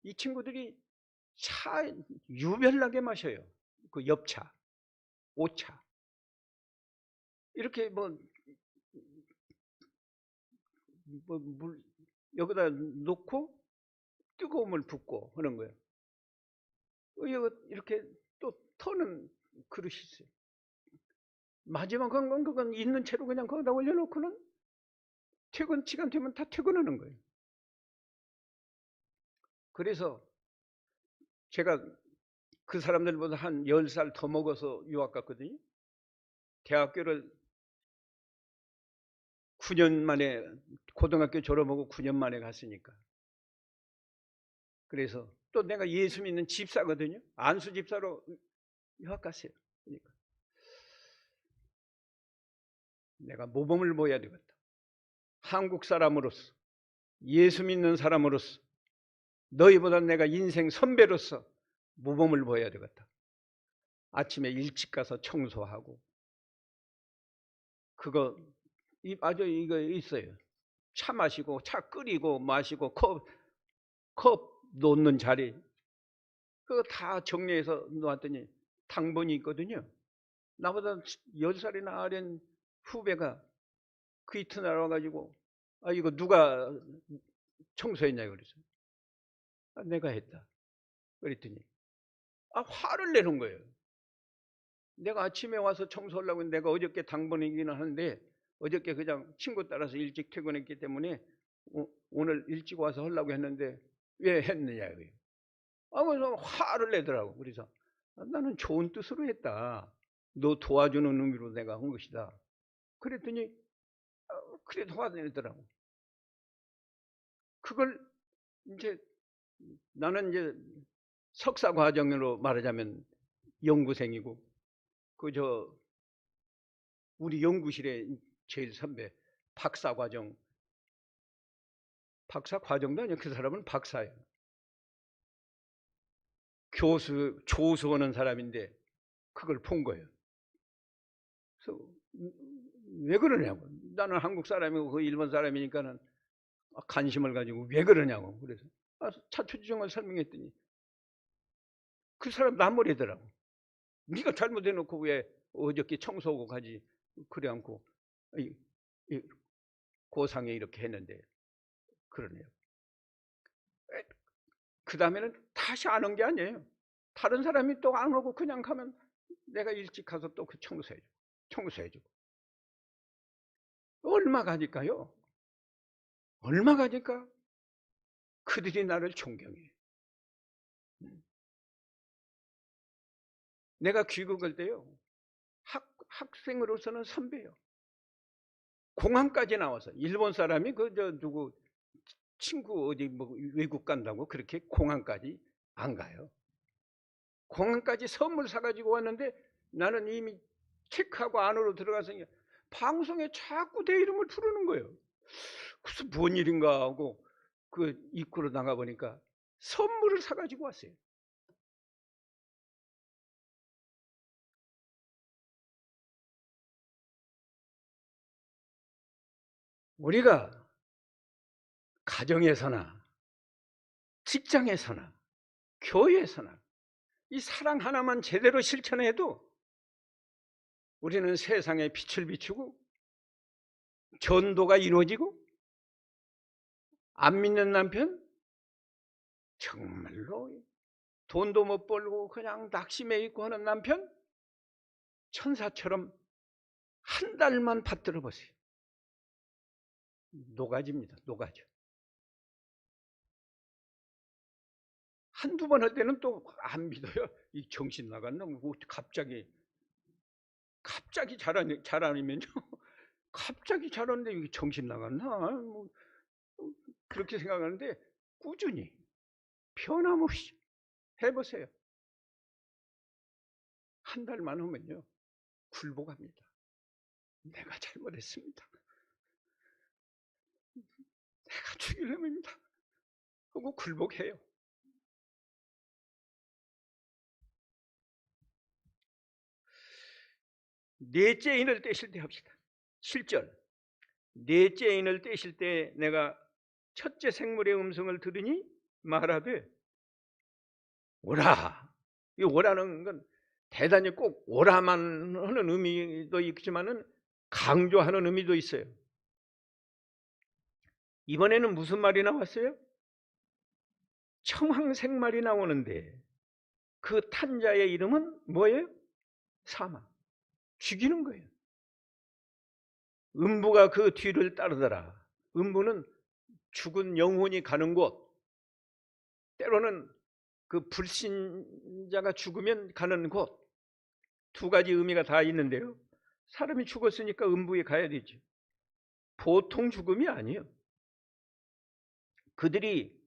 이 친구들이 차 유별나게 마셔요. 그 엽차, 오차. 이렇게 물 여기다 놓고 뜨거운 물 붓고 하는 거예요. 이렇게 또 터는 그릇이 있어요. 마지막 그건 있는 채로 그냥 거기다 올려놓고는 퇴근 시간 되면 다 퇴근하는 거예요. 그래서 제가 그 사람들보다 한 10살 더 먹어서 유학 갔거든요. 대학교를 9년 만에, 고등학교 졸업하고 9년 만에 갔으니까. 그래서 또 내가 예수 믿는 집사거든요. 안수 집사로 유학 갔어요. 그러니까 내가 모범을 보여야 되겠다. 한국 사람으로서, 예수 믿는 사람으로서, 너희보다 내가 인생 선배로서 모범을 보여야 되겠다. 아침에 일찍 가서 청소하고, 그거 아주 이거 있어요. 차 마시고, 차 끓이고 마시고, 컵 놓는 자리, 그거 다 정리해서 놓았더니 당번이 있거든요. 나보다 10살이나 어린 후배가 그 이튿날 와가지고, 아 이거 누가 청소했냐 그랬어요. 아, 내가 했다. 그랬더니 화를 내는 거예요. 내가 아침에 와서 청소하려고 했는데, 내가 어저께 당번이기는 하는데 어저께 그냥 친구 따라서 일찍 퇴근했기 때문에 오늘 일찍 와서 하려고 했는데 왜 했느냐 이거예요. 그래서 화를 내더라고. 그래서 나는 좋은 뜻으로 했다. 너 도와주는 의미로 내가 한 것이다. 그랬더니 그래 도와내더라고. 그걸 이제 나는 이제 석사 과정으로 말하자면 연구생이고, 그 우리 연구실에 제일 선배 박사 과정도 아니야. 그 사람은 박사예요. 조수하는 사람인데 그걸 본 거예요. 그래서 왜 그러냐고. 나는 한국 사람이고 그 일본 사람이니까는 관심을 가지고 왜 그러냐고. 그래서 차초지종을 설명했더니 그 사람 나무래더라고. 네가 잘못해놓고 왜 어저께 청소하고 가지 그래 않고 고상에 이렇게 했는데 그러네요. 그 다음에는 다시 안 온 게 아니에요. 다른 사람이 또 안 오고 그냥 가면 내가 일찍 가서 또 그 청소해주고. 얼마 가니까요. 얼마 가니까 그들이 나를 존경해. 내가 귀국할 때요. 학생으로서는 선배요. 공항까지 나와서 일본 사람이 누구 친구 어디 외국 간다고 그렇게 공항까지 안 가요. 공항까지 선물 사가지고 왔는데 나는 이미 체크하고 안으로 들어가서 방송에 자꾸 내 이름을 부르는 거예요. 그래서 뭔 일인가 하고 그 입구로 나가 보니까 선물을 사가지고 왔어요. 우리가 가정에서나 직장에서나 교회에서나 이 사랑 하나만 제대로 실천해도 우리는 세상에 빛을 비추고 전도가 이루어지고, 안 믿는 남편 정말로 돈도 못 벌고 그냥 낙심해 있고 하는 남편 천사처럼 한 달만 받들어 보세요. 노가지입니다. 노가지. 한두 번 할 때는 또 안 믿어요. 이 정신 나갔나? 뭐 갑자기 잘하면요. 갑자기 잘하는데 이게 정신 나갔나? 뭐 그렇게 생각하는데 꾸준히 변함없이 해보세요. 한 달만 하면요. 굴복합니다. 내가 잘못했습니다. 내가 죽이려입니다 하고 굴복해요. 넷째 인을 떼실 때 합시다. 7절 넷째 인을 떼실 때 내가 첫째 생물의 음성을 들으니 말하되 오라. 이 오라는 건 대단히 꼭 오라만 하는 의미도 있지만은 강조하는 의미도 있어요. 이번에는 무슨 말이 나왔어요? 청황색 말이 나오는데 그 탄자의 이름은 뭐예요? 사망. 죽이는 거예요. 음부가 그 뒤를 따르더라. 음부는 죽은 영혼이 가는 곳, 때로는 그 불신자가 죽으면 가는 곳, 두 가지 의미가 다 있는데요. 사람이 죽었으니까 음부에 가야 되죠. 보통 죽음이 아니에요. 그들이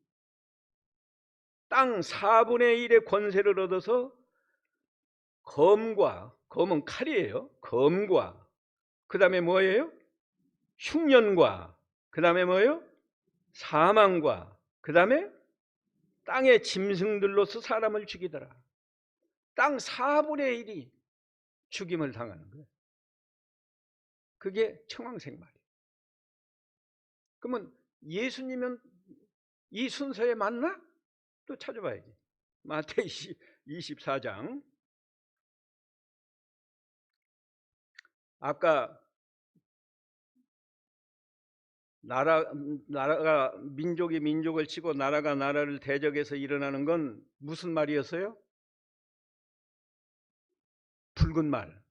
땅 4분의 1의 권세를 얻어서 검은 칼이에요. 검과 그 다음에 뭐예요? 흉년과 그 다음에 뭐예요? 사망과 그 다음에 땅의 짐승들로서 사람을 죽이더라. 땅 4분의 1이 죽임을 당하는 거예요. 그게 청황생말이에요. 그러면 예수님은 이 순서에 맞나? 또 찾아봐야지. 마태이 24장. 아까 나라가 민족이 민족을 치고 나라가 나라를 대적해서 일어나는 건 무슨 말이었어요? 붉은 말.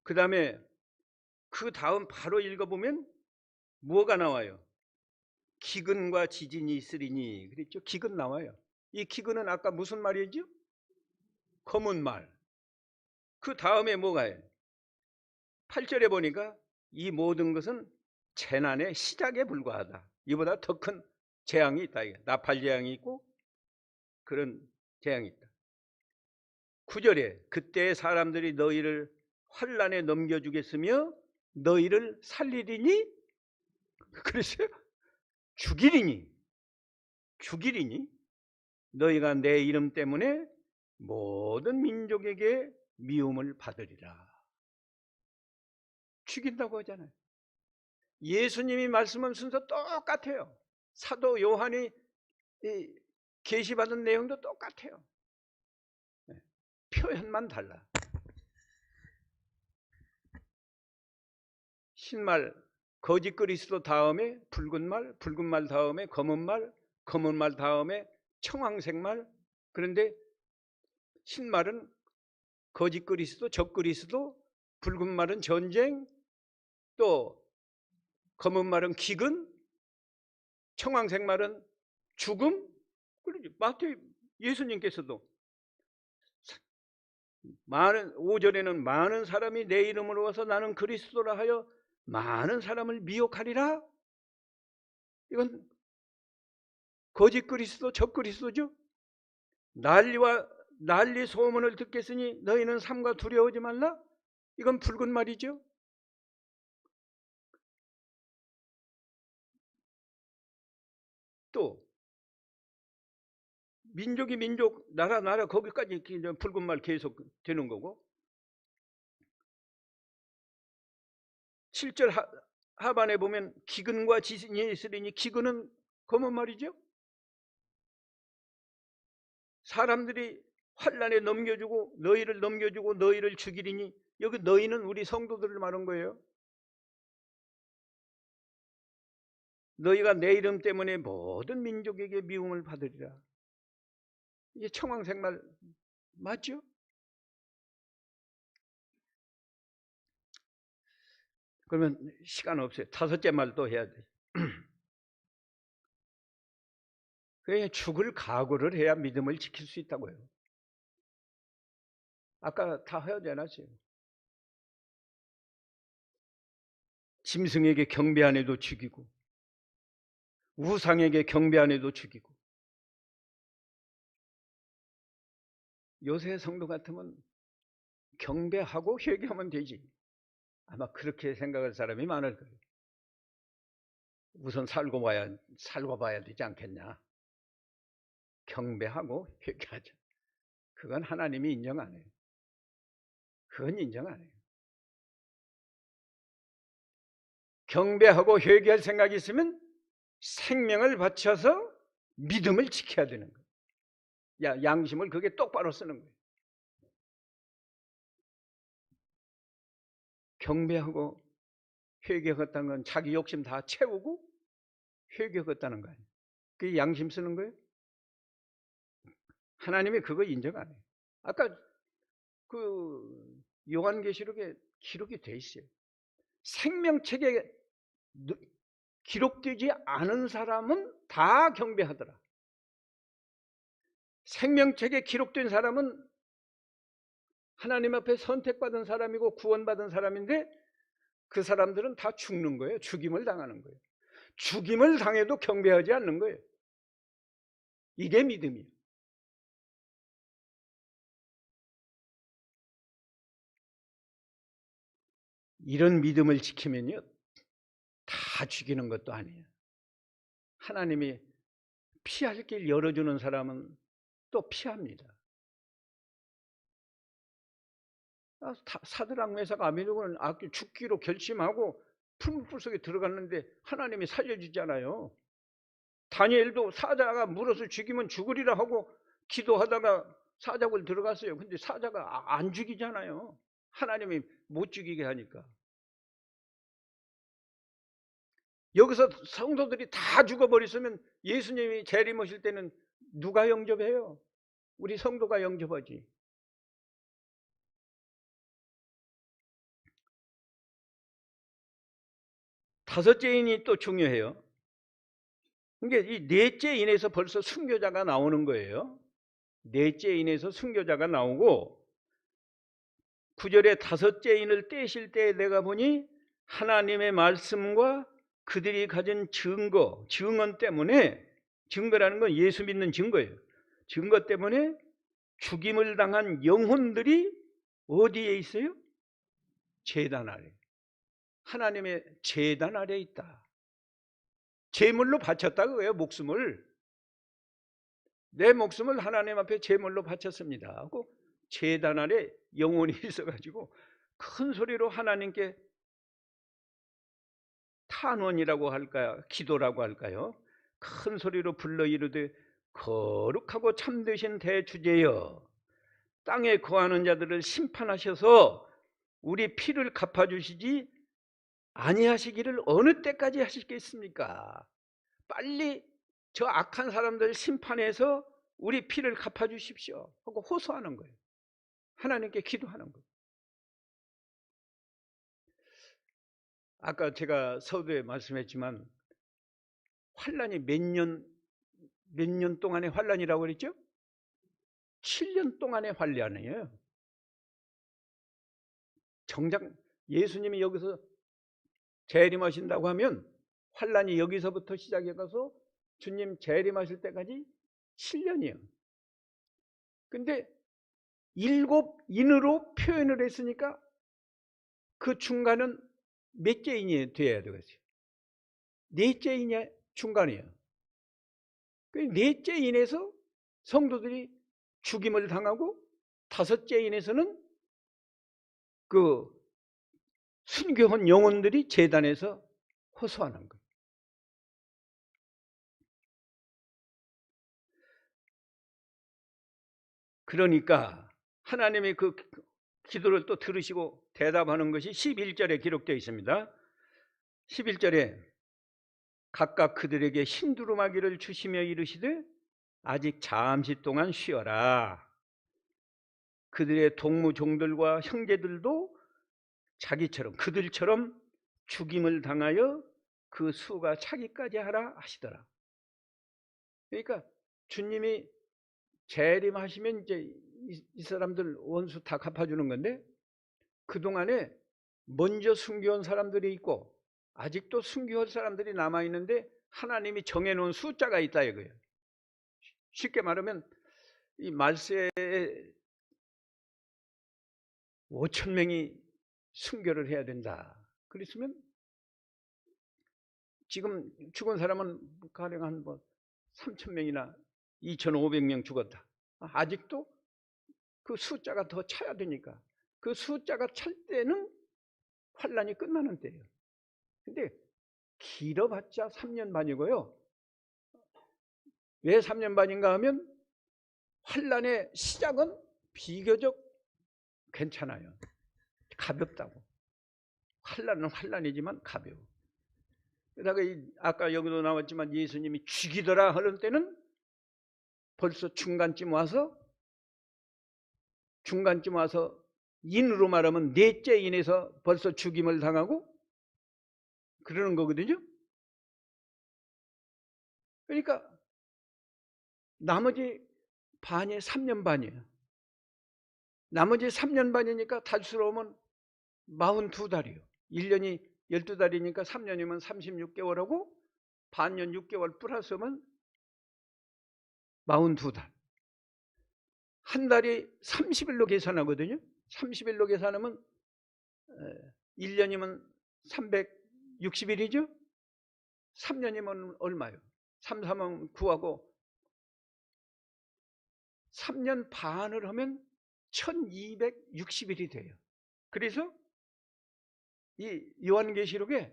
그 다음에 그 다음 바로 읽어보면 뭐가 나와요? 기근과 지진이 있으리니 그랬죠? 기근 나와요. 이 기근은 아까 무슨 말이죠? 검은 말. 그 다음에 뭐가요? 8절에 보니까 이 모든 것은 재난의 시작에 불과하다. 이보다 더 큰 재앙이 있다. 나팔 재앙이 있고 그런 재앙이 있다. 9절에 그때 사람들이 너희를 환난에 넘겨주겠으며 너희를 살리리니 그랬어요. 죽이리니 너희가 내 이름 때문에 모든 민족에게 미움을 받으리라. 죽인다고 하잖아요. 예수님이 말씀한 순서 똑같아요. 사도 요한이 계시받은 내용도 똑같아요. 표현만 달라. 흰말 거짓 그리스도 다음에 붉은 말 다음에 검은 말 다음에 청황색 말. 그런데 흰말은 거짓 그리스도, 적 그리스도, 붉은 말은 전쟁, 또 검은 말은 기근, 청황색 말은 죽음. 그러죠. 마태 예수님께서도 5절에는 많은 사람이 내 이름으로 와서 나는 그리스도라 하여 많은 사람을 미혹하리라. 이건 거짓 그리스도, 적 그리스도죠. 난리 소문을 듣겠으니 너희는 삼가 두려워하지 말라. 이건 붉은 말이죠. 또 민족이 민족, 나라 거기까지 붉은 말 계속 되는 거고 7절 하반에 보면 기근과 지진이 있으리니 기근은 검은 말이죠. 사람들이 환난에 넘겨주고 너희를 죽이리니 여기 너희는 우리 성도들을 말한 거예요. 너희가 내 이름 때문에 모든 민족에게 미움을 받으리라. 이게 청황색 말 맞죠? 그러면 시간 없어요. 5째 말 또 해야 돼. 그냥 죽을 각오를 해야 믿음을 지킬 수 있다고요. 아까 다 해야지 않았어요. 짐승에게 경배 안 해도 죽이고 우상에게 경배 안 해도 죽이고. 요새 성도 같으면 경배하고 회개하면 되지. 아마 그렇게 생각할 사람이 많을 거예요. 우선 살고 봐야 되지 않겠냐. 경배하고 회개하자. 그건 하나님이 인정 안 해요. 그건 인정 안 해요. 경배하고 회개할 생각이 있으면 생명을 바쳐서 믿음을 지켜야 되는 거예요. 양심을 그게 똑바로 쓰는 거예요. 경배하고 회개하겠다는 건 자기 욕심 다 채우고 회개하겠다는 거예요. 그게 양심 쓰는 거예요. 하나님이 그거 인정 안 해요. 아까 그 요한계시록에 기록이 돼 있어요. 생명책에 기록되지 않은 사람은 다 경배하더라. 생명책에 기록된 사람은 하나님 앞에 선택받은 사람이고 구원받은 사람인데 그 사람들은 다 죽는 거예요. 죽임을 당하는 거예요. 죽임을 당해도 경배하지 않는 거예요. 이게 믿음이에요. 이런 믿음을 지키면요, 다 죽이는 것도 아니에요. 하나님이 피할 길 열어주는 사람은 또 피합니다. 사드락 메삭 아베드고는 죽기로 결심하고 풀물 속에 들어갔는데 하나님이 살려주잖아요. 다니엘도 사자가 물어서 죽이면 죽으리라 하고 기도하다가 사자굴 들어갔어요. 근데 사자가 안 죽이잖아요. 하나님이 못 죽이게 하니까. 여기서 성도들이 다 죽어버렸으면 예수님이 재림하실 때는 누가 영접해요? 우리 성도가 영접하지. 다섯째 인이 또 중요해요. 그러니까 이 넷째 인에서 벌써 순교자가 나오는 거예요. 넷째 인에서 순교자가 나오고 9절에 다섯째 인을 떼실 때 내가 보니 하나님의 말씀과 그들이 가진 증거, 증언 때문에, 증거라는 건 예수 믿는 증거예요. 증거 때문에 죽임을 당한 영혼들이 어디에 있어요? 제단 아래. 하나님의 제단 아래 있다. 제물로 바쳤다 그거예요. 목숨을. 내 목숨을 하나님 앞에 제물로 바쳤습니다 하고 제단 아래 영혼이 있어가지고 큰 소리로 하나님께 탄원이라고 할까요? 기도라고 할까요? 큰 소리로 불러 이르되 거룩하고 참되신 대주제여, 땅에 거하는 자들을 심판하셔서 우리 피를 갚아주시지 아니하시기를 어느 때까지 하시겠습니까? 빨리 저 악한 사람들 심판해서 우리 피를 갚아주십시오 하고 호소하는 거예요. 하나님께 기도하는 거예요. 아까 제가 서두에 말씀했지만 환란이 몇 년 동안의 환란이라고 그랬죠? 7년 동안의 환란이에요. 정작 예수님이 여기서 재림하신다고 하면 환란이 여기서부터 시작해 가서 주님 재림하실 때까지 7년이에요. 근데 7인으로 표현을 했으니까 그 중간은 몇째 인이 돼야 되겠어요? 넷째 인의 중간이에요. 그 넷째 인에서 성도들이 죽임을 당하고 다섯째 인에서는 그 순교한 영혼들이 제단에서 호소하는 거예요. 그러니까 하나님이 그 기도를 또 들으시고 대답하는 것이 11절에 기록되어 있습니다. 11절에 각각 그들에게 흰두루마기를 주시며 이르시되 아직 잠시 동안 쉬어라. 그들의 동무종들과 형제들도 자기처럼 그들처럼 죽임을 당하여 그 수가 차기까지 하라 하시더라. 그러니까 주님이 재림하시면 이제 이 사람들 원수 다 갚아주는 건데 그동안에 먼저 순교한 사람들이 있고 아직도 순교할 사람들이 남아있는데 하나님이 정해놓은 숫자가 있다 이거예요. 쉽게 말하면 이 말세에 5,000명이 순교를 해야 된다. 그랬으면 지금 죽은 사람은 가령 한 3,000명이나 2,500명 죽었다. 아직도 그 숫자가 더 차야 되니까 그 숫자가 찰 때는 환란이 끝나는 때예요. 근데 길어봤자 3년 반이고요. 왜 3년 반인가 하면 환란의 시작은 비교적 괜찮아요. 가볍다고. 환란은 환란이지만 가벼워. 게다가 아까 여기도 나왔지만 예수님이 죽이더라 하는 때는 벌써 중간쯤 와서 인으로 말하면 넷째 인에서 벌써 죽임을 당하고 그러는 거거든요. 그러니까 나머지 반이 3년 반이에요. 나머지 3년 반이니까 달수로 오면 42달이요. 1년이 12달이니까 3년이면 36개월하고 반년 6개월 플러스면 42달. 한 달이 30일로 계산하거든요. 30일로 계산하면 1년이면 360일이죠. 3년이면 얼마요? 3, 3은 9하고 3년 반을 하면 1260일이 돼요. 그래서 이 요한계시록에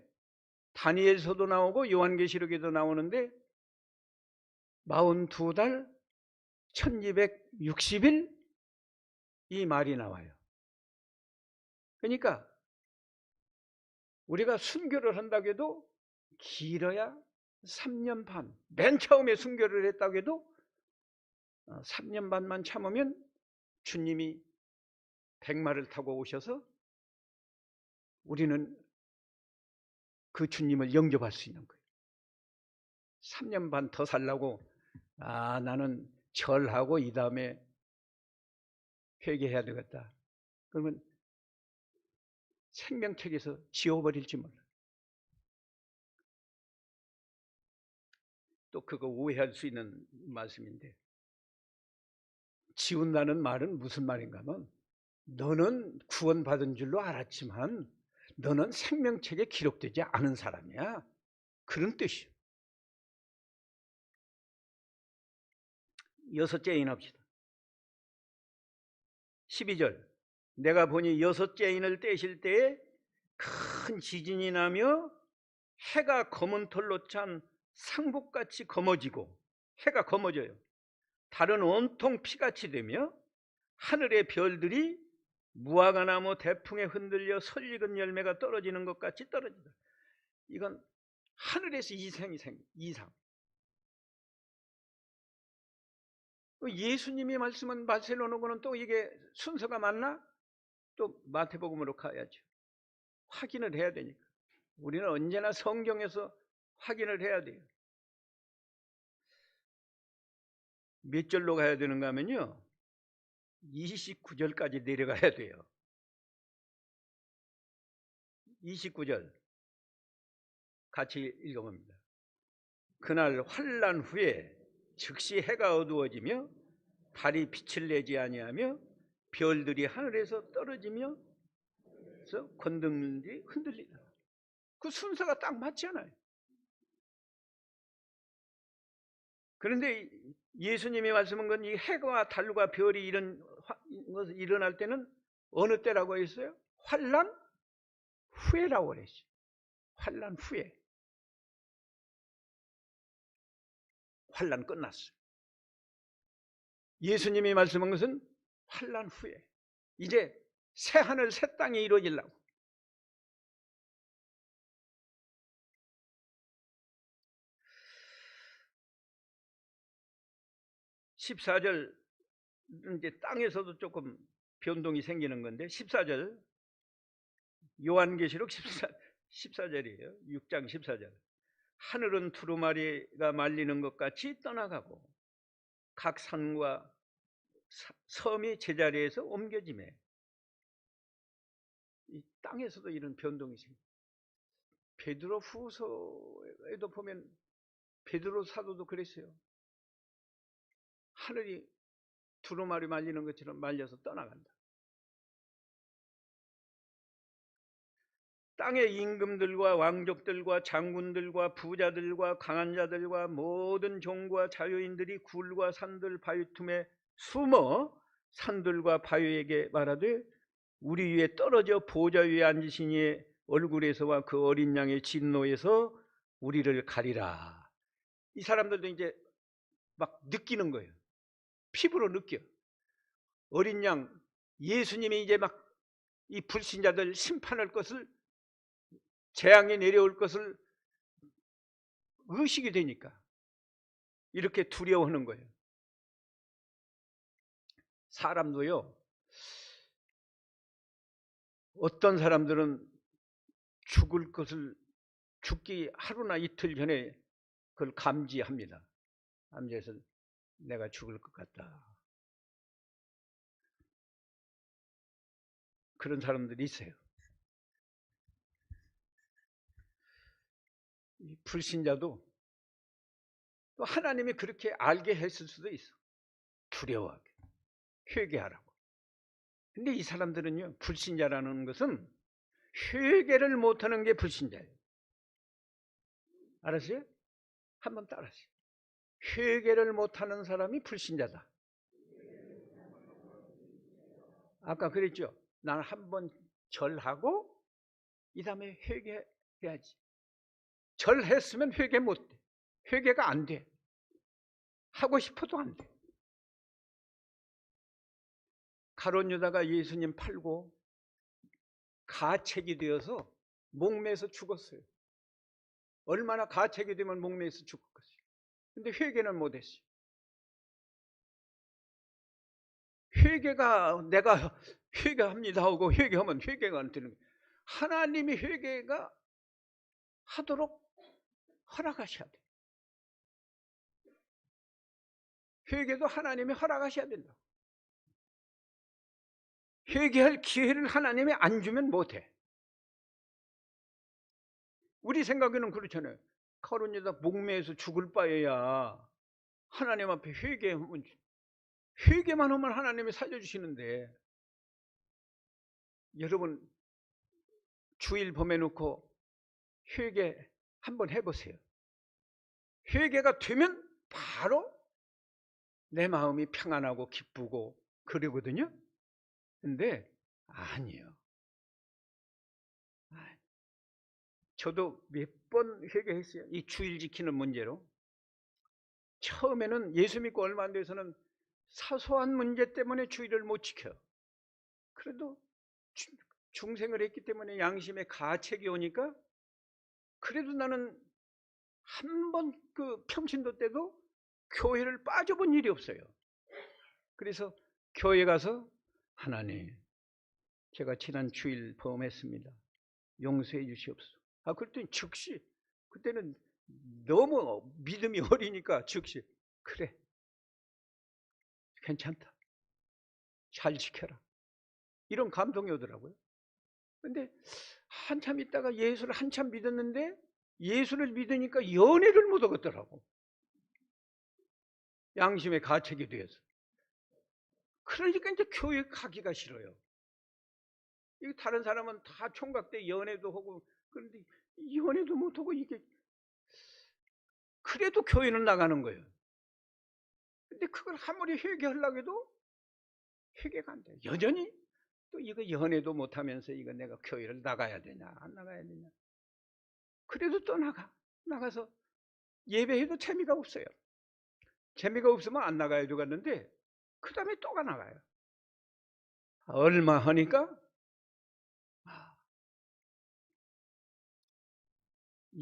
다니엘서도 나오고 요한계시록에도 나오는데 42달 1260일 이 말이 나와요. 그러니까 우리가 순교를 한다고 해도 길어야 3년 반. 맨 처음에 순교를 했다고 해도 3년 반만 참으면 주님이 백마를 타고 오셔서 우리는 그 주님을 영접할 수 있는 거예요. 3년 반 더 살라고 나는 절하고 이 다음에 회개해야 되겠다. 그러면 생명책에서 지워버릴지 몰라. 또 그거 오해할 수 있는 말씀인데 지운다는 말은 무슨 말인가 하면 너는 구원받은 줄로 알았지만 너는 생명책에 기록되지 않은 사람이야. 그런 뜻이에요. 여섯째 인합시다. 12절 내가 보니 여섯째 인을 떼실 때에 큰 지진이 나며 해가 검은 털로 찬 상복같이 검어지고 해가 검어져요. 달은 온통 피같이 되며 하늘의 별들이 무화과나무 대풍에 흔들려 설익은 열매가 떨어지는 것 같이 떨어진다. 이건 하늘에서 이상. 예수님이 말씀한 바셀로나고는 또 이게 순서가 맞나? 또 마태복음으로 가야죠. 확인을 해야 되니까. 우리는 언제나 성경에서 확인을 해야 돼요. 몇 절로 가야 되는가 하면요. 29절까지 내려가야 돼요. 29절 같이 읽어봅니다. 그날 환난 후에 즉시 해가 어두워지며 달이 빛을 내지 아니하며 별들이 하늘에서 떨어지며 권등들이 흔들리다. 그 순서가 딱 맞잖아요. 그런데 예수님이 말씀한 건 이 해와 달과 별이 이런 것이 일어날 때는 어느 때라고 했어요? 환난 후에라고 그랬어요. 환난 후에. 환난 끝났어요. 예수님이 말씀한 것은 환난 후에. 이제 새 하늘 새 땅이 이루어지려고. (14절) 이제 땅에서도 조금 변동이 생기는 건데 14절 요한계시록 14절이에요. 6장 14절. 하늘은 두루마리가 말리는 것 같이 떠나가고 각 산과 섬이 제자리에서 옮겨지매. 이 땅에서도 이런 변동이 생깁니다. 베드로 후서에도 보면 베드로 사도도 그랬어요. 하늘이 두루마리 말리는 것처럼 말려서 떠나간다. 땅의 임금들과 왕족들과 장군들과 부자들과 강한 자들과 모든 종과 자유인들이 굴과 산들 바위 틈에 숨어 산들과 바위에게 말하되 우리 위에 떨어져 보좌 위에 앉으신 이의 얼굴에서와 그 어린 양의 진노에서 우리를 가리라. 이 사람들도 이제 막 느끼는 거예요. 피부로 느껴. 어린 양 예수님이 이제 막 이 불신자들 심판할 것을, 재앙이 내려올 것을 의식이 되니까 이렇게 두려워하는 거예요. 사람도요, 어떤 사람들은 죽을 것을, 죽기 하루나 이틀 전에 그걸 감지합니다. 감지해서 내가 죽을 것 같다. 그런 사람들이 있어요. 이 불신자도 또 하나님이 그렇게 알게 했을 수도 있어. 두려워하게, 회개하라고. 근데 이 사람들은요, 불신자라는 것은 회개를 못하는 게 불신자예요. 알았어요? 한번 따라하세요. 회개를 못하는 사람이 불신자다. 아까 그랬죠? 나는 한번 절하고 이 다음에 회개해야지. 절했으면 회개 못해. 회개가 안 돼. 하고 싶어도 안 돼. 가룟 유다가 예수님 팔고 가책이 되어서 목매서 죽었어요. 얼마나 가책이 되면 목매서 죽었겠어요. 근데 회개는 못했어요. 회개가, 내가 회개합니다 하고 회개하면 회개가 안 되는 거예요. 하나님이 회개가 하도록 허락하셔야 돼요. 회개도 하나님이 허락하셔야 된다. 회개할 기회를 하나님이 안 주면 못해. 우리 생각에는 그렇잖아요. 가룟 유다 목매에서 죽을 바에야 하나님 앞에 회개하면, 회개만 하면 하나님이 살려주시는데, 여러분 주일 범해놓고 회개 한번 해보세요. 회개가 되면 바로 내 마음이 평안하고 기쁘고 그러거든요. 근데 아니에요. 저도 몇 번 회개했어요. 이 주일 지키는 문제로. 처음에는 예수 믿고 얼마 안 돼서는 사소한 문제 때문에 주일을 못 지켜요. 그래도 중생을 했기 때문에 양심에 가책이 오니까, 그래도 나는 한 번 그 평신도 때도 교회를 빠져본 일이 없어요. 그래서 교회 가서 하나님, 제가 지난 주일 범했습니다. 용서해 주시옵소서. 그랬더니 즉시, 그때는 너무 믿음이 어리니까 즉시, 그래, 괜찮다, 잘 지켜라, 이런 감동이 오더라고요. 근데 한참 있다가 예수를 한참 믿었는데, 예수를 믿으니까 연애를 못 하겠더라고. 양심의 가책이 되어서. 그러니까 이제 교회 가기가 싫어요. 다른 사람은 다 총각 때 연애도 하고, 그런데 연애도 못하고, 이게 그래도 교회는 나가는 거예요. 근데 그걸 아무리 회개하려고 해도 회개가 안 돼요. 여전히 또 이거 연애도 못하면서 이거 내가 교회를 나가야 되냐 안 나가야 되냐. 그래도 또 나가서 예배해도 재미가 없어요. 재미가 없으면 안 나가야 되겠는데 그 다음에 또가 나가요. 얼마 하니까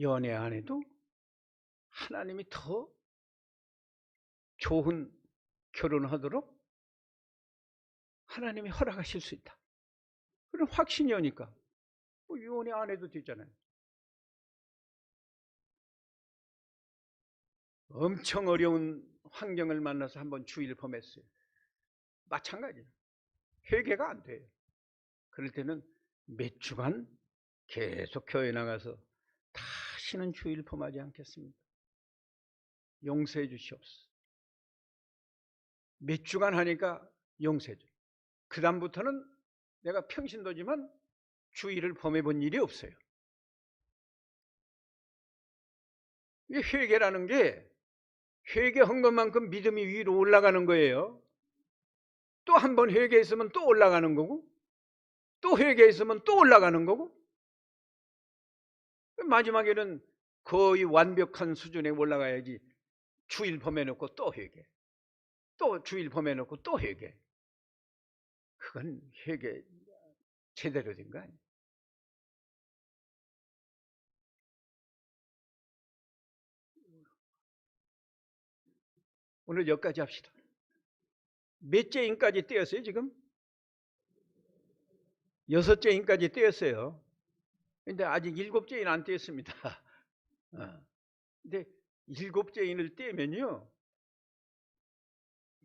연애 안 해도 하나님이 더 좋은 결혼하도록 하나님이 허락하실 수 있다. 그런 확신이 오니까 연애 안 해도 되잖아요. 엄청 어려운 환경을 만나서 한번 주일 범했어요. 마찬가지예요. 회개가 안 돼요. 그럴 때는 몇 주간 계속 교회 나가서 다시는 주일 범하지 않겠습니다. 용서해 주시옵소서. 몇 주간 하니까 용서해 줘. 그 다음부터는 내가 평신도지만 주일을 범해본 일이 없어요. 이게 회개라는 게, 회개한 것만큼 믿음이 위로 올라가는 거예요. 또 한 번 회개했으면 또 올라가는 거고, 또 회개했으면 또 올라가는 거고, 마지막에는 거의 완벽한 수준에 올라가야지. 주일 범해놓고 또 회개, 또 주일 범해놓고 또 회개. 그건 회개 제대로 된 거 아니에요. 오늘 여기까지 합시다. 몇째 인까지 떼었어요 지금? 6째 인까지 떼었어요. 근데 아직 7째 인 안 떼었습니다. 근데 7째 인을 떼면요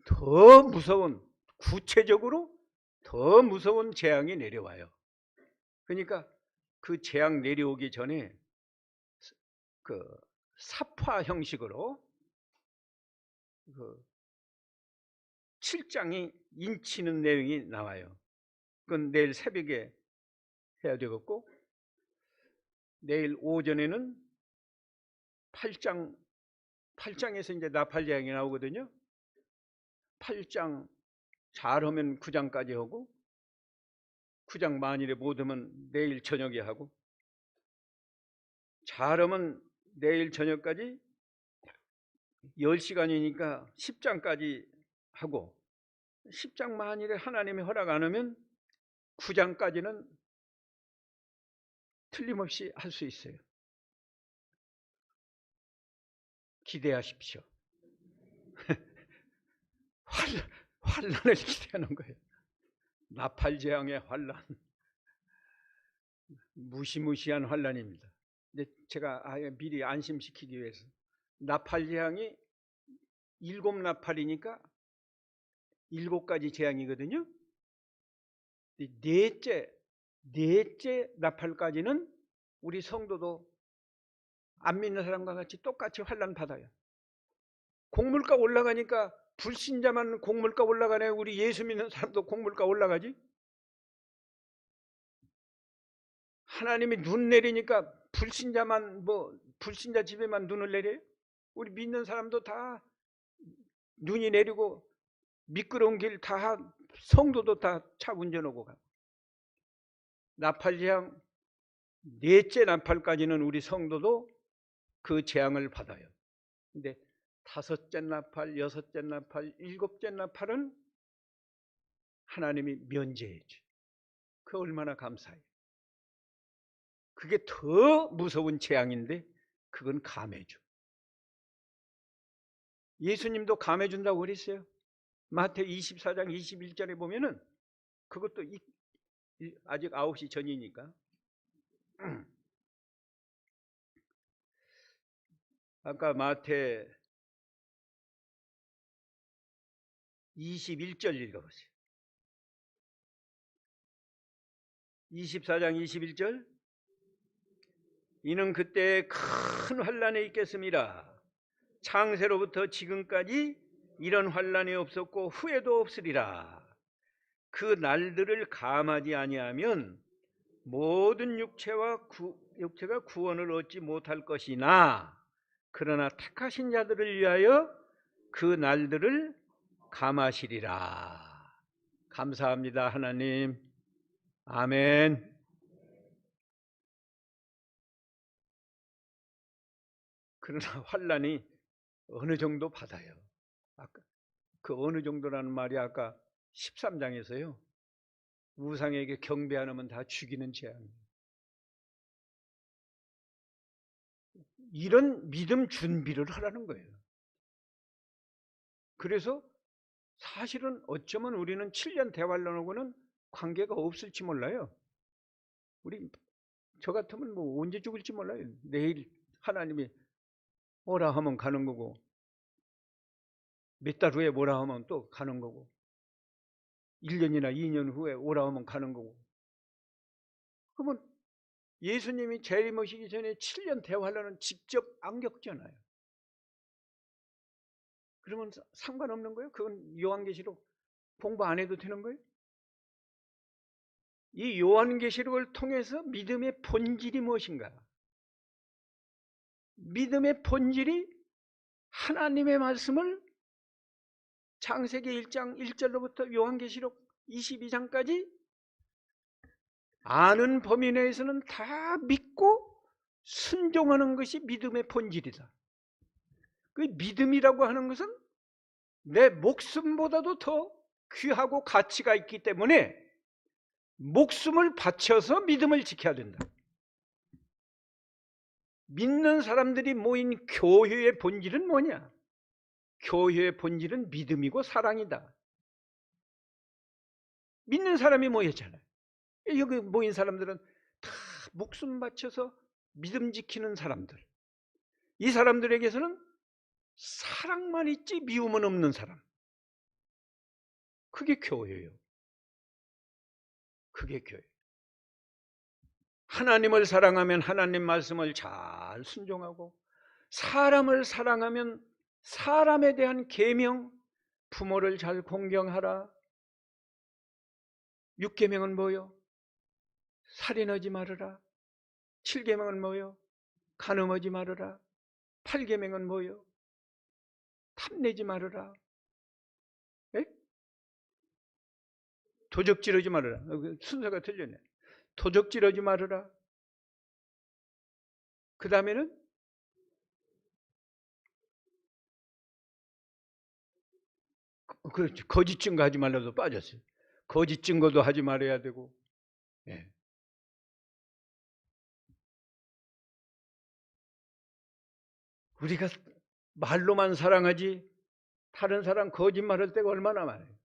더 무서운, 구체적으로 더 무서운 재앙이 내려와요. 그러니까 그 재앙 내려오기 전에 그 삽화 형식으로 그 7장이 인치는 내용이 나와요. 그건 내일 새벽에 해야 되겠고, 내일 오전에는 8장에서 이제 나팔 재앙이 나오거든요. 8장 잘하면 9장까지 하고, 9장 만일에 못하면 내일 저녁에 하고, 잘하면 내일 저녁까지 10시간이니까 10장까지 하고, 10장 만일에 하나님이 허락 안 하면 9장까지는 틀림없이 할 수 있어요. 기대하십시오. 환란을 기대하는 거예요. 나팔 재앙의 환란, 무시무시한 환란입니다. 근데 제가 미리 안심시키기 위해서 나팔 재앙이 7나팔이니까 7가지 재앙이거든요. 넷째 나팔까지는 우리 성도도 안 믿는 사람과 같이 똑같이 환란 받아요. 곡물가 올라가니까 불신자만 곡물가 올라가네. 우리 예수 믿는 사람도 곡물가 올라가지. 하나님이 눈 내리니까 불신자 집에만 눈을 내려요? 우리 믿는 사람도 다 눈이 내리고 미끄러운 길 다 성도도 다 차 운전하고 가고. 나팔 재앙 넷째 나팔까지는 우리 성도도 그 재앙을 받아요. 근데 5째 나팔, 6째 나팔, 7째 나팔은 하나님이 면제해 줘. 그 얼마나 감사해요. 그게 더 무서운 재앙인데 그건 감해줘. 예수님도 감해준다고 그랬어요. 마태 24장 21절에 보면은 그것도 아직 9시 전이니까 아까 마태 21절 읽어보세요. 24장 21절 이는 그때 큰 환란에 있겠습니다. 창세로부터 지금까지 이런 환란이 없었고 후에도 없으리라. 그 날들을 감하지 아니하면 모든 육체가 구원을 얻지 못할 것이나 그러나 택하신 자들을 위하여 그 날들을 감하시리라. 감사합니다 하나님. 아멘. 그러나 환란이 어느 정도 받아요. 아까 그 어느 정도라는 말이 아까 13장에서요. 우상에게 경배 안 하면 다 죽이는 재앙이에요. 이런 믿음 준비를 하라는 거예요. 그래서 사실은 어쩌면 우리는 7년 대환란하고는 관계가 없을지 몰라요. 저 같으면 뭐 언제 죽을지 몰라요. 내일 하나님이 뭐라 하면 가는 거고 몇 달 후에 뭐라 하면 또 가는 거고 1년이나 2년 후에 오라 하면 가는 거고. 그러면 예수님이 재림하시기 전에 7년 대환란은 직접 안 겪잖아요. 그러면 상관없는 거예요? 그건 요한계시록 공부 안 해도 되는 거예요? 이 요한계시록을 통해서 믿음의 본질이 무엇인가? 믿음의 본질이 하나님의 말씀을 창세기 1장 1절로부터 요한계시록 22장까지 아는 범위 내에서는 다 믿고 순종하는 것이 믿음의 본질이다. 그 믿음이라고 하는 것은 내 목숨보다도 더 귀하고 가치가 있기 때문에 목숨을 바쳐서 믿음을 지켜야 된다. 믿는 사람들이 모인 교회의 본질은 뭐냐? 교회의 본질은 믿음이고 사랑이다. 믿는 사람이 모였잖아요. 여기 모인 사람들은 다 목숨 바쳐서 믿음 지키는 사람들. 이 사람들에게서는 사랑만 있지 미움은 없는 사람. 그게 교회예요. 그게 교회. 하나님을 사랑하면 하나님 말씀을 잘 순종하고, 사람을 사랑하면 사람에 대한 계명, 부모를 잘 공경하라. 6계명은 뭐요? 살인하지 말아라. 7계명은 뭐요? 간음하지 말아라. 8계명은 뭐요? 탐내지 말아라. 에? 도적질하지 말아라. 순서가 틀렸네. 도적질하지 말아라. 그 다음에는 그렇지, 거짓 증거하지 말라도 빠졌어요. 거짓 증거도 하지 말아야 되고. 예. 우리가 말로만 사랑하지 다른 사람 거짓말할 때가 얼마나 많아요.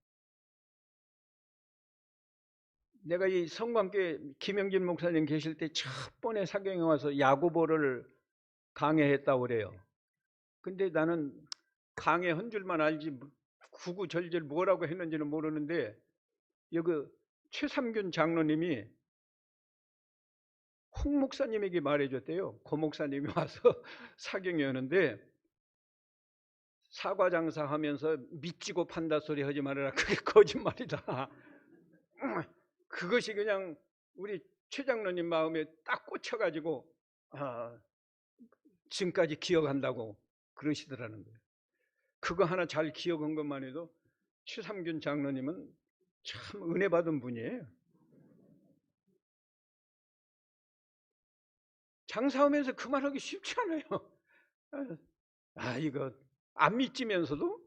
내가 이 성광교회 김영진 목사님 계실 때 첫 번에 사경에 와서 야고보를 강해했다고 그래요. 근데 나는 강해한 줄만 알지 구구절절 뭐라고 했는지는 모르는데, 여기 최삼균 장로님이 홍 목사님에게 말해줬대요. 고 목사님이 와서 사경에 오는데, 사과장사 하면서 미치고 판다 소리 하지 말아라. 그게 거짓말이다. 그것이 그냥 우리 최 장로님 마음에 딱 꽂혀가지고 지금까지 기억한다고 그러시더라는 거예요. 그거 하나 잘 기억한 것만 해도 최삼균 장로님은 참 은혜 받은 분이에요. 장사하면서 그 말하기 쉽지 않아요. 이거 안 믿지면서도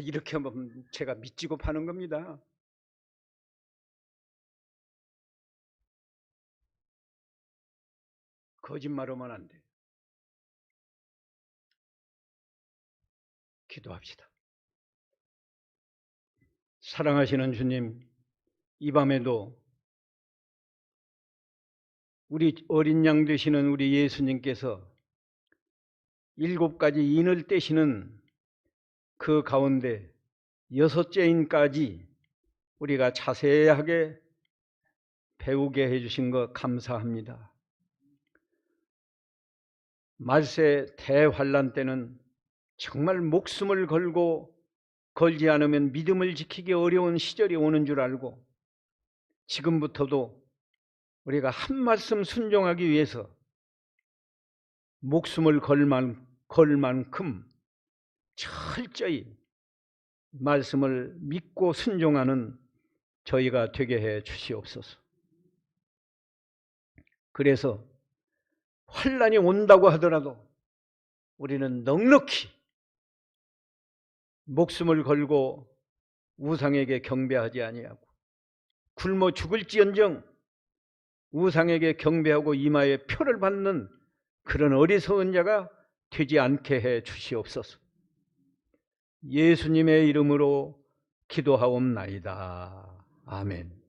이렇게 하면 제가 믿지고 파는 겁니다. 거짓말하면 안 돼. 기도합시다. 사랑하시는 주님, 이 밤에도 우리 어린 양 되시는 우리 예수님께서 7가지 인을 떼시는 그 가운데 6째 인까지 우리가 자세하게 배우게 해주신 것 감사합니다. 말세 대환란 때는 정말 목숨을 걸지 않으면 믿음을 지키기 어려운 시절이 오는 줄 알고, 지금부터도 우리가 한 말씀 순종하기 위해서 목숨을 걸 만큼 철저히 말씀을 믿고 순종하는 저희가 되게 해 주시옵소서. 그래서 환란이 온다고 하더라도 우리는 넉넉히 목숨을 걸고 우상에게 경배하지 아니하고, 굶어 죽을지언정 우상에게 경배하고 이마에 표를 받는 그런 어리석은 자가 되지 않게 해 주시옵소서. 예수님의 이름으로 기도하옵나이다. 아멘.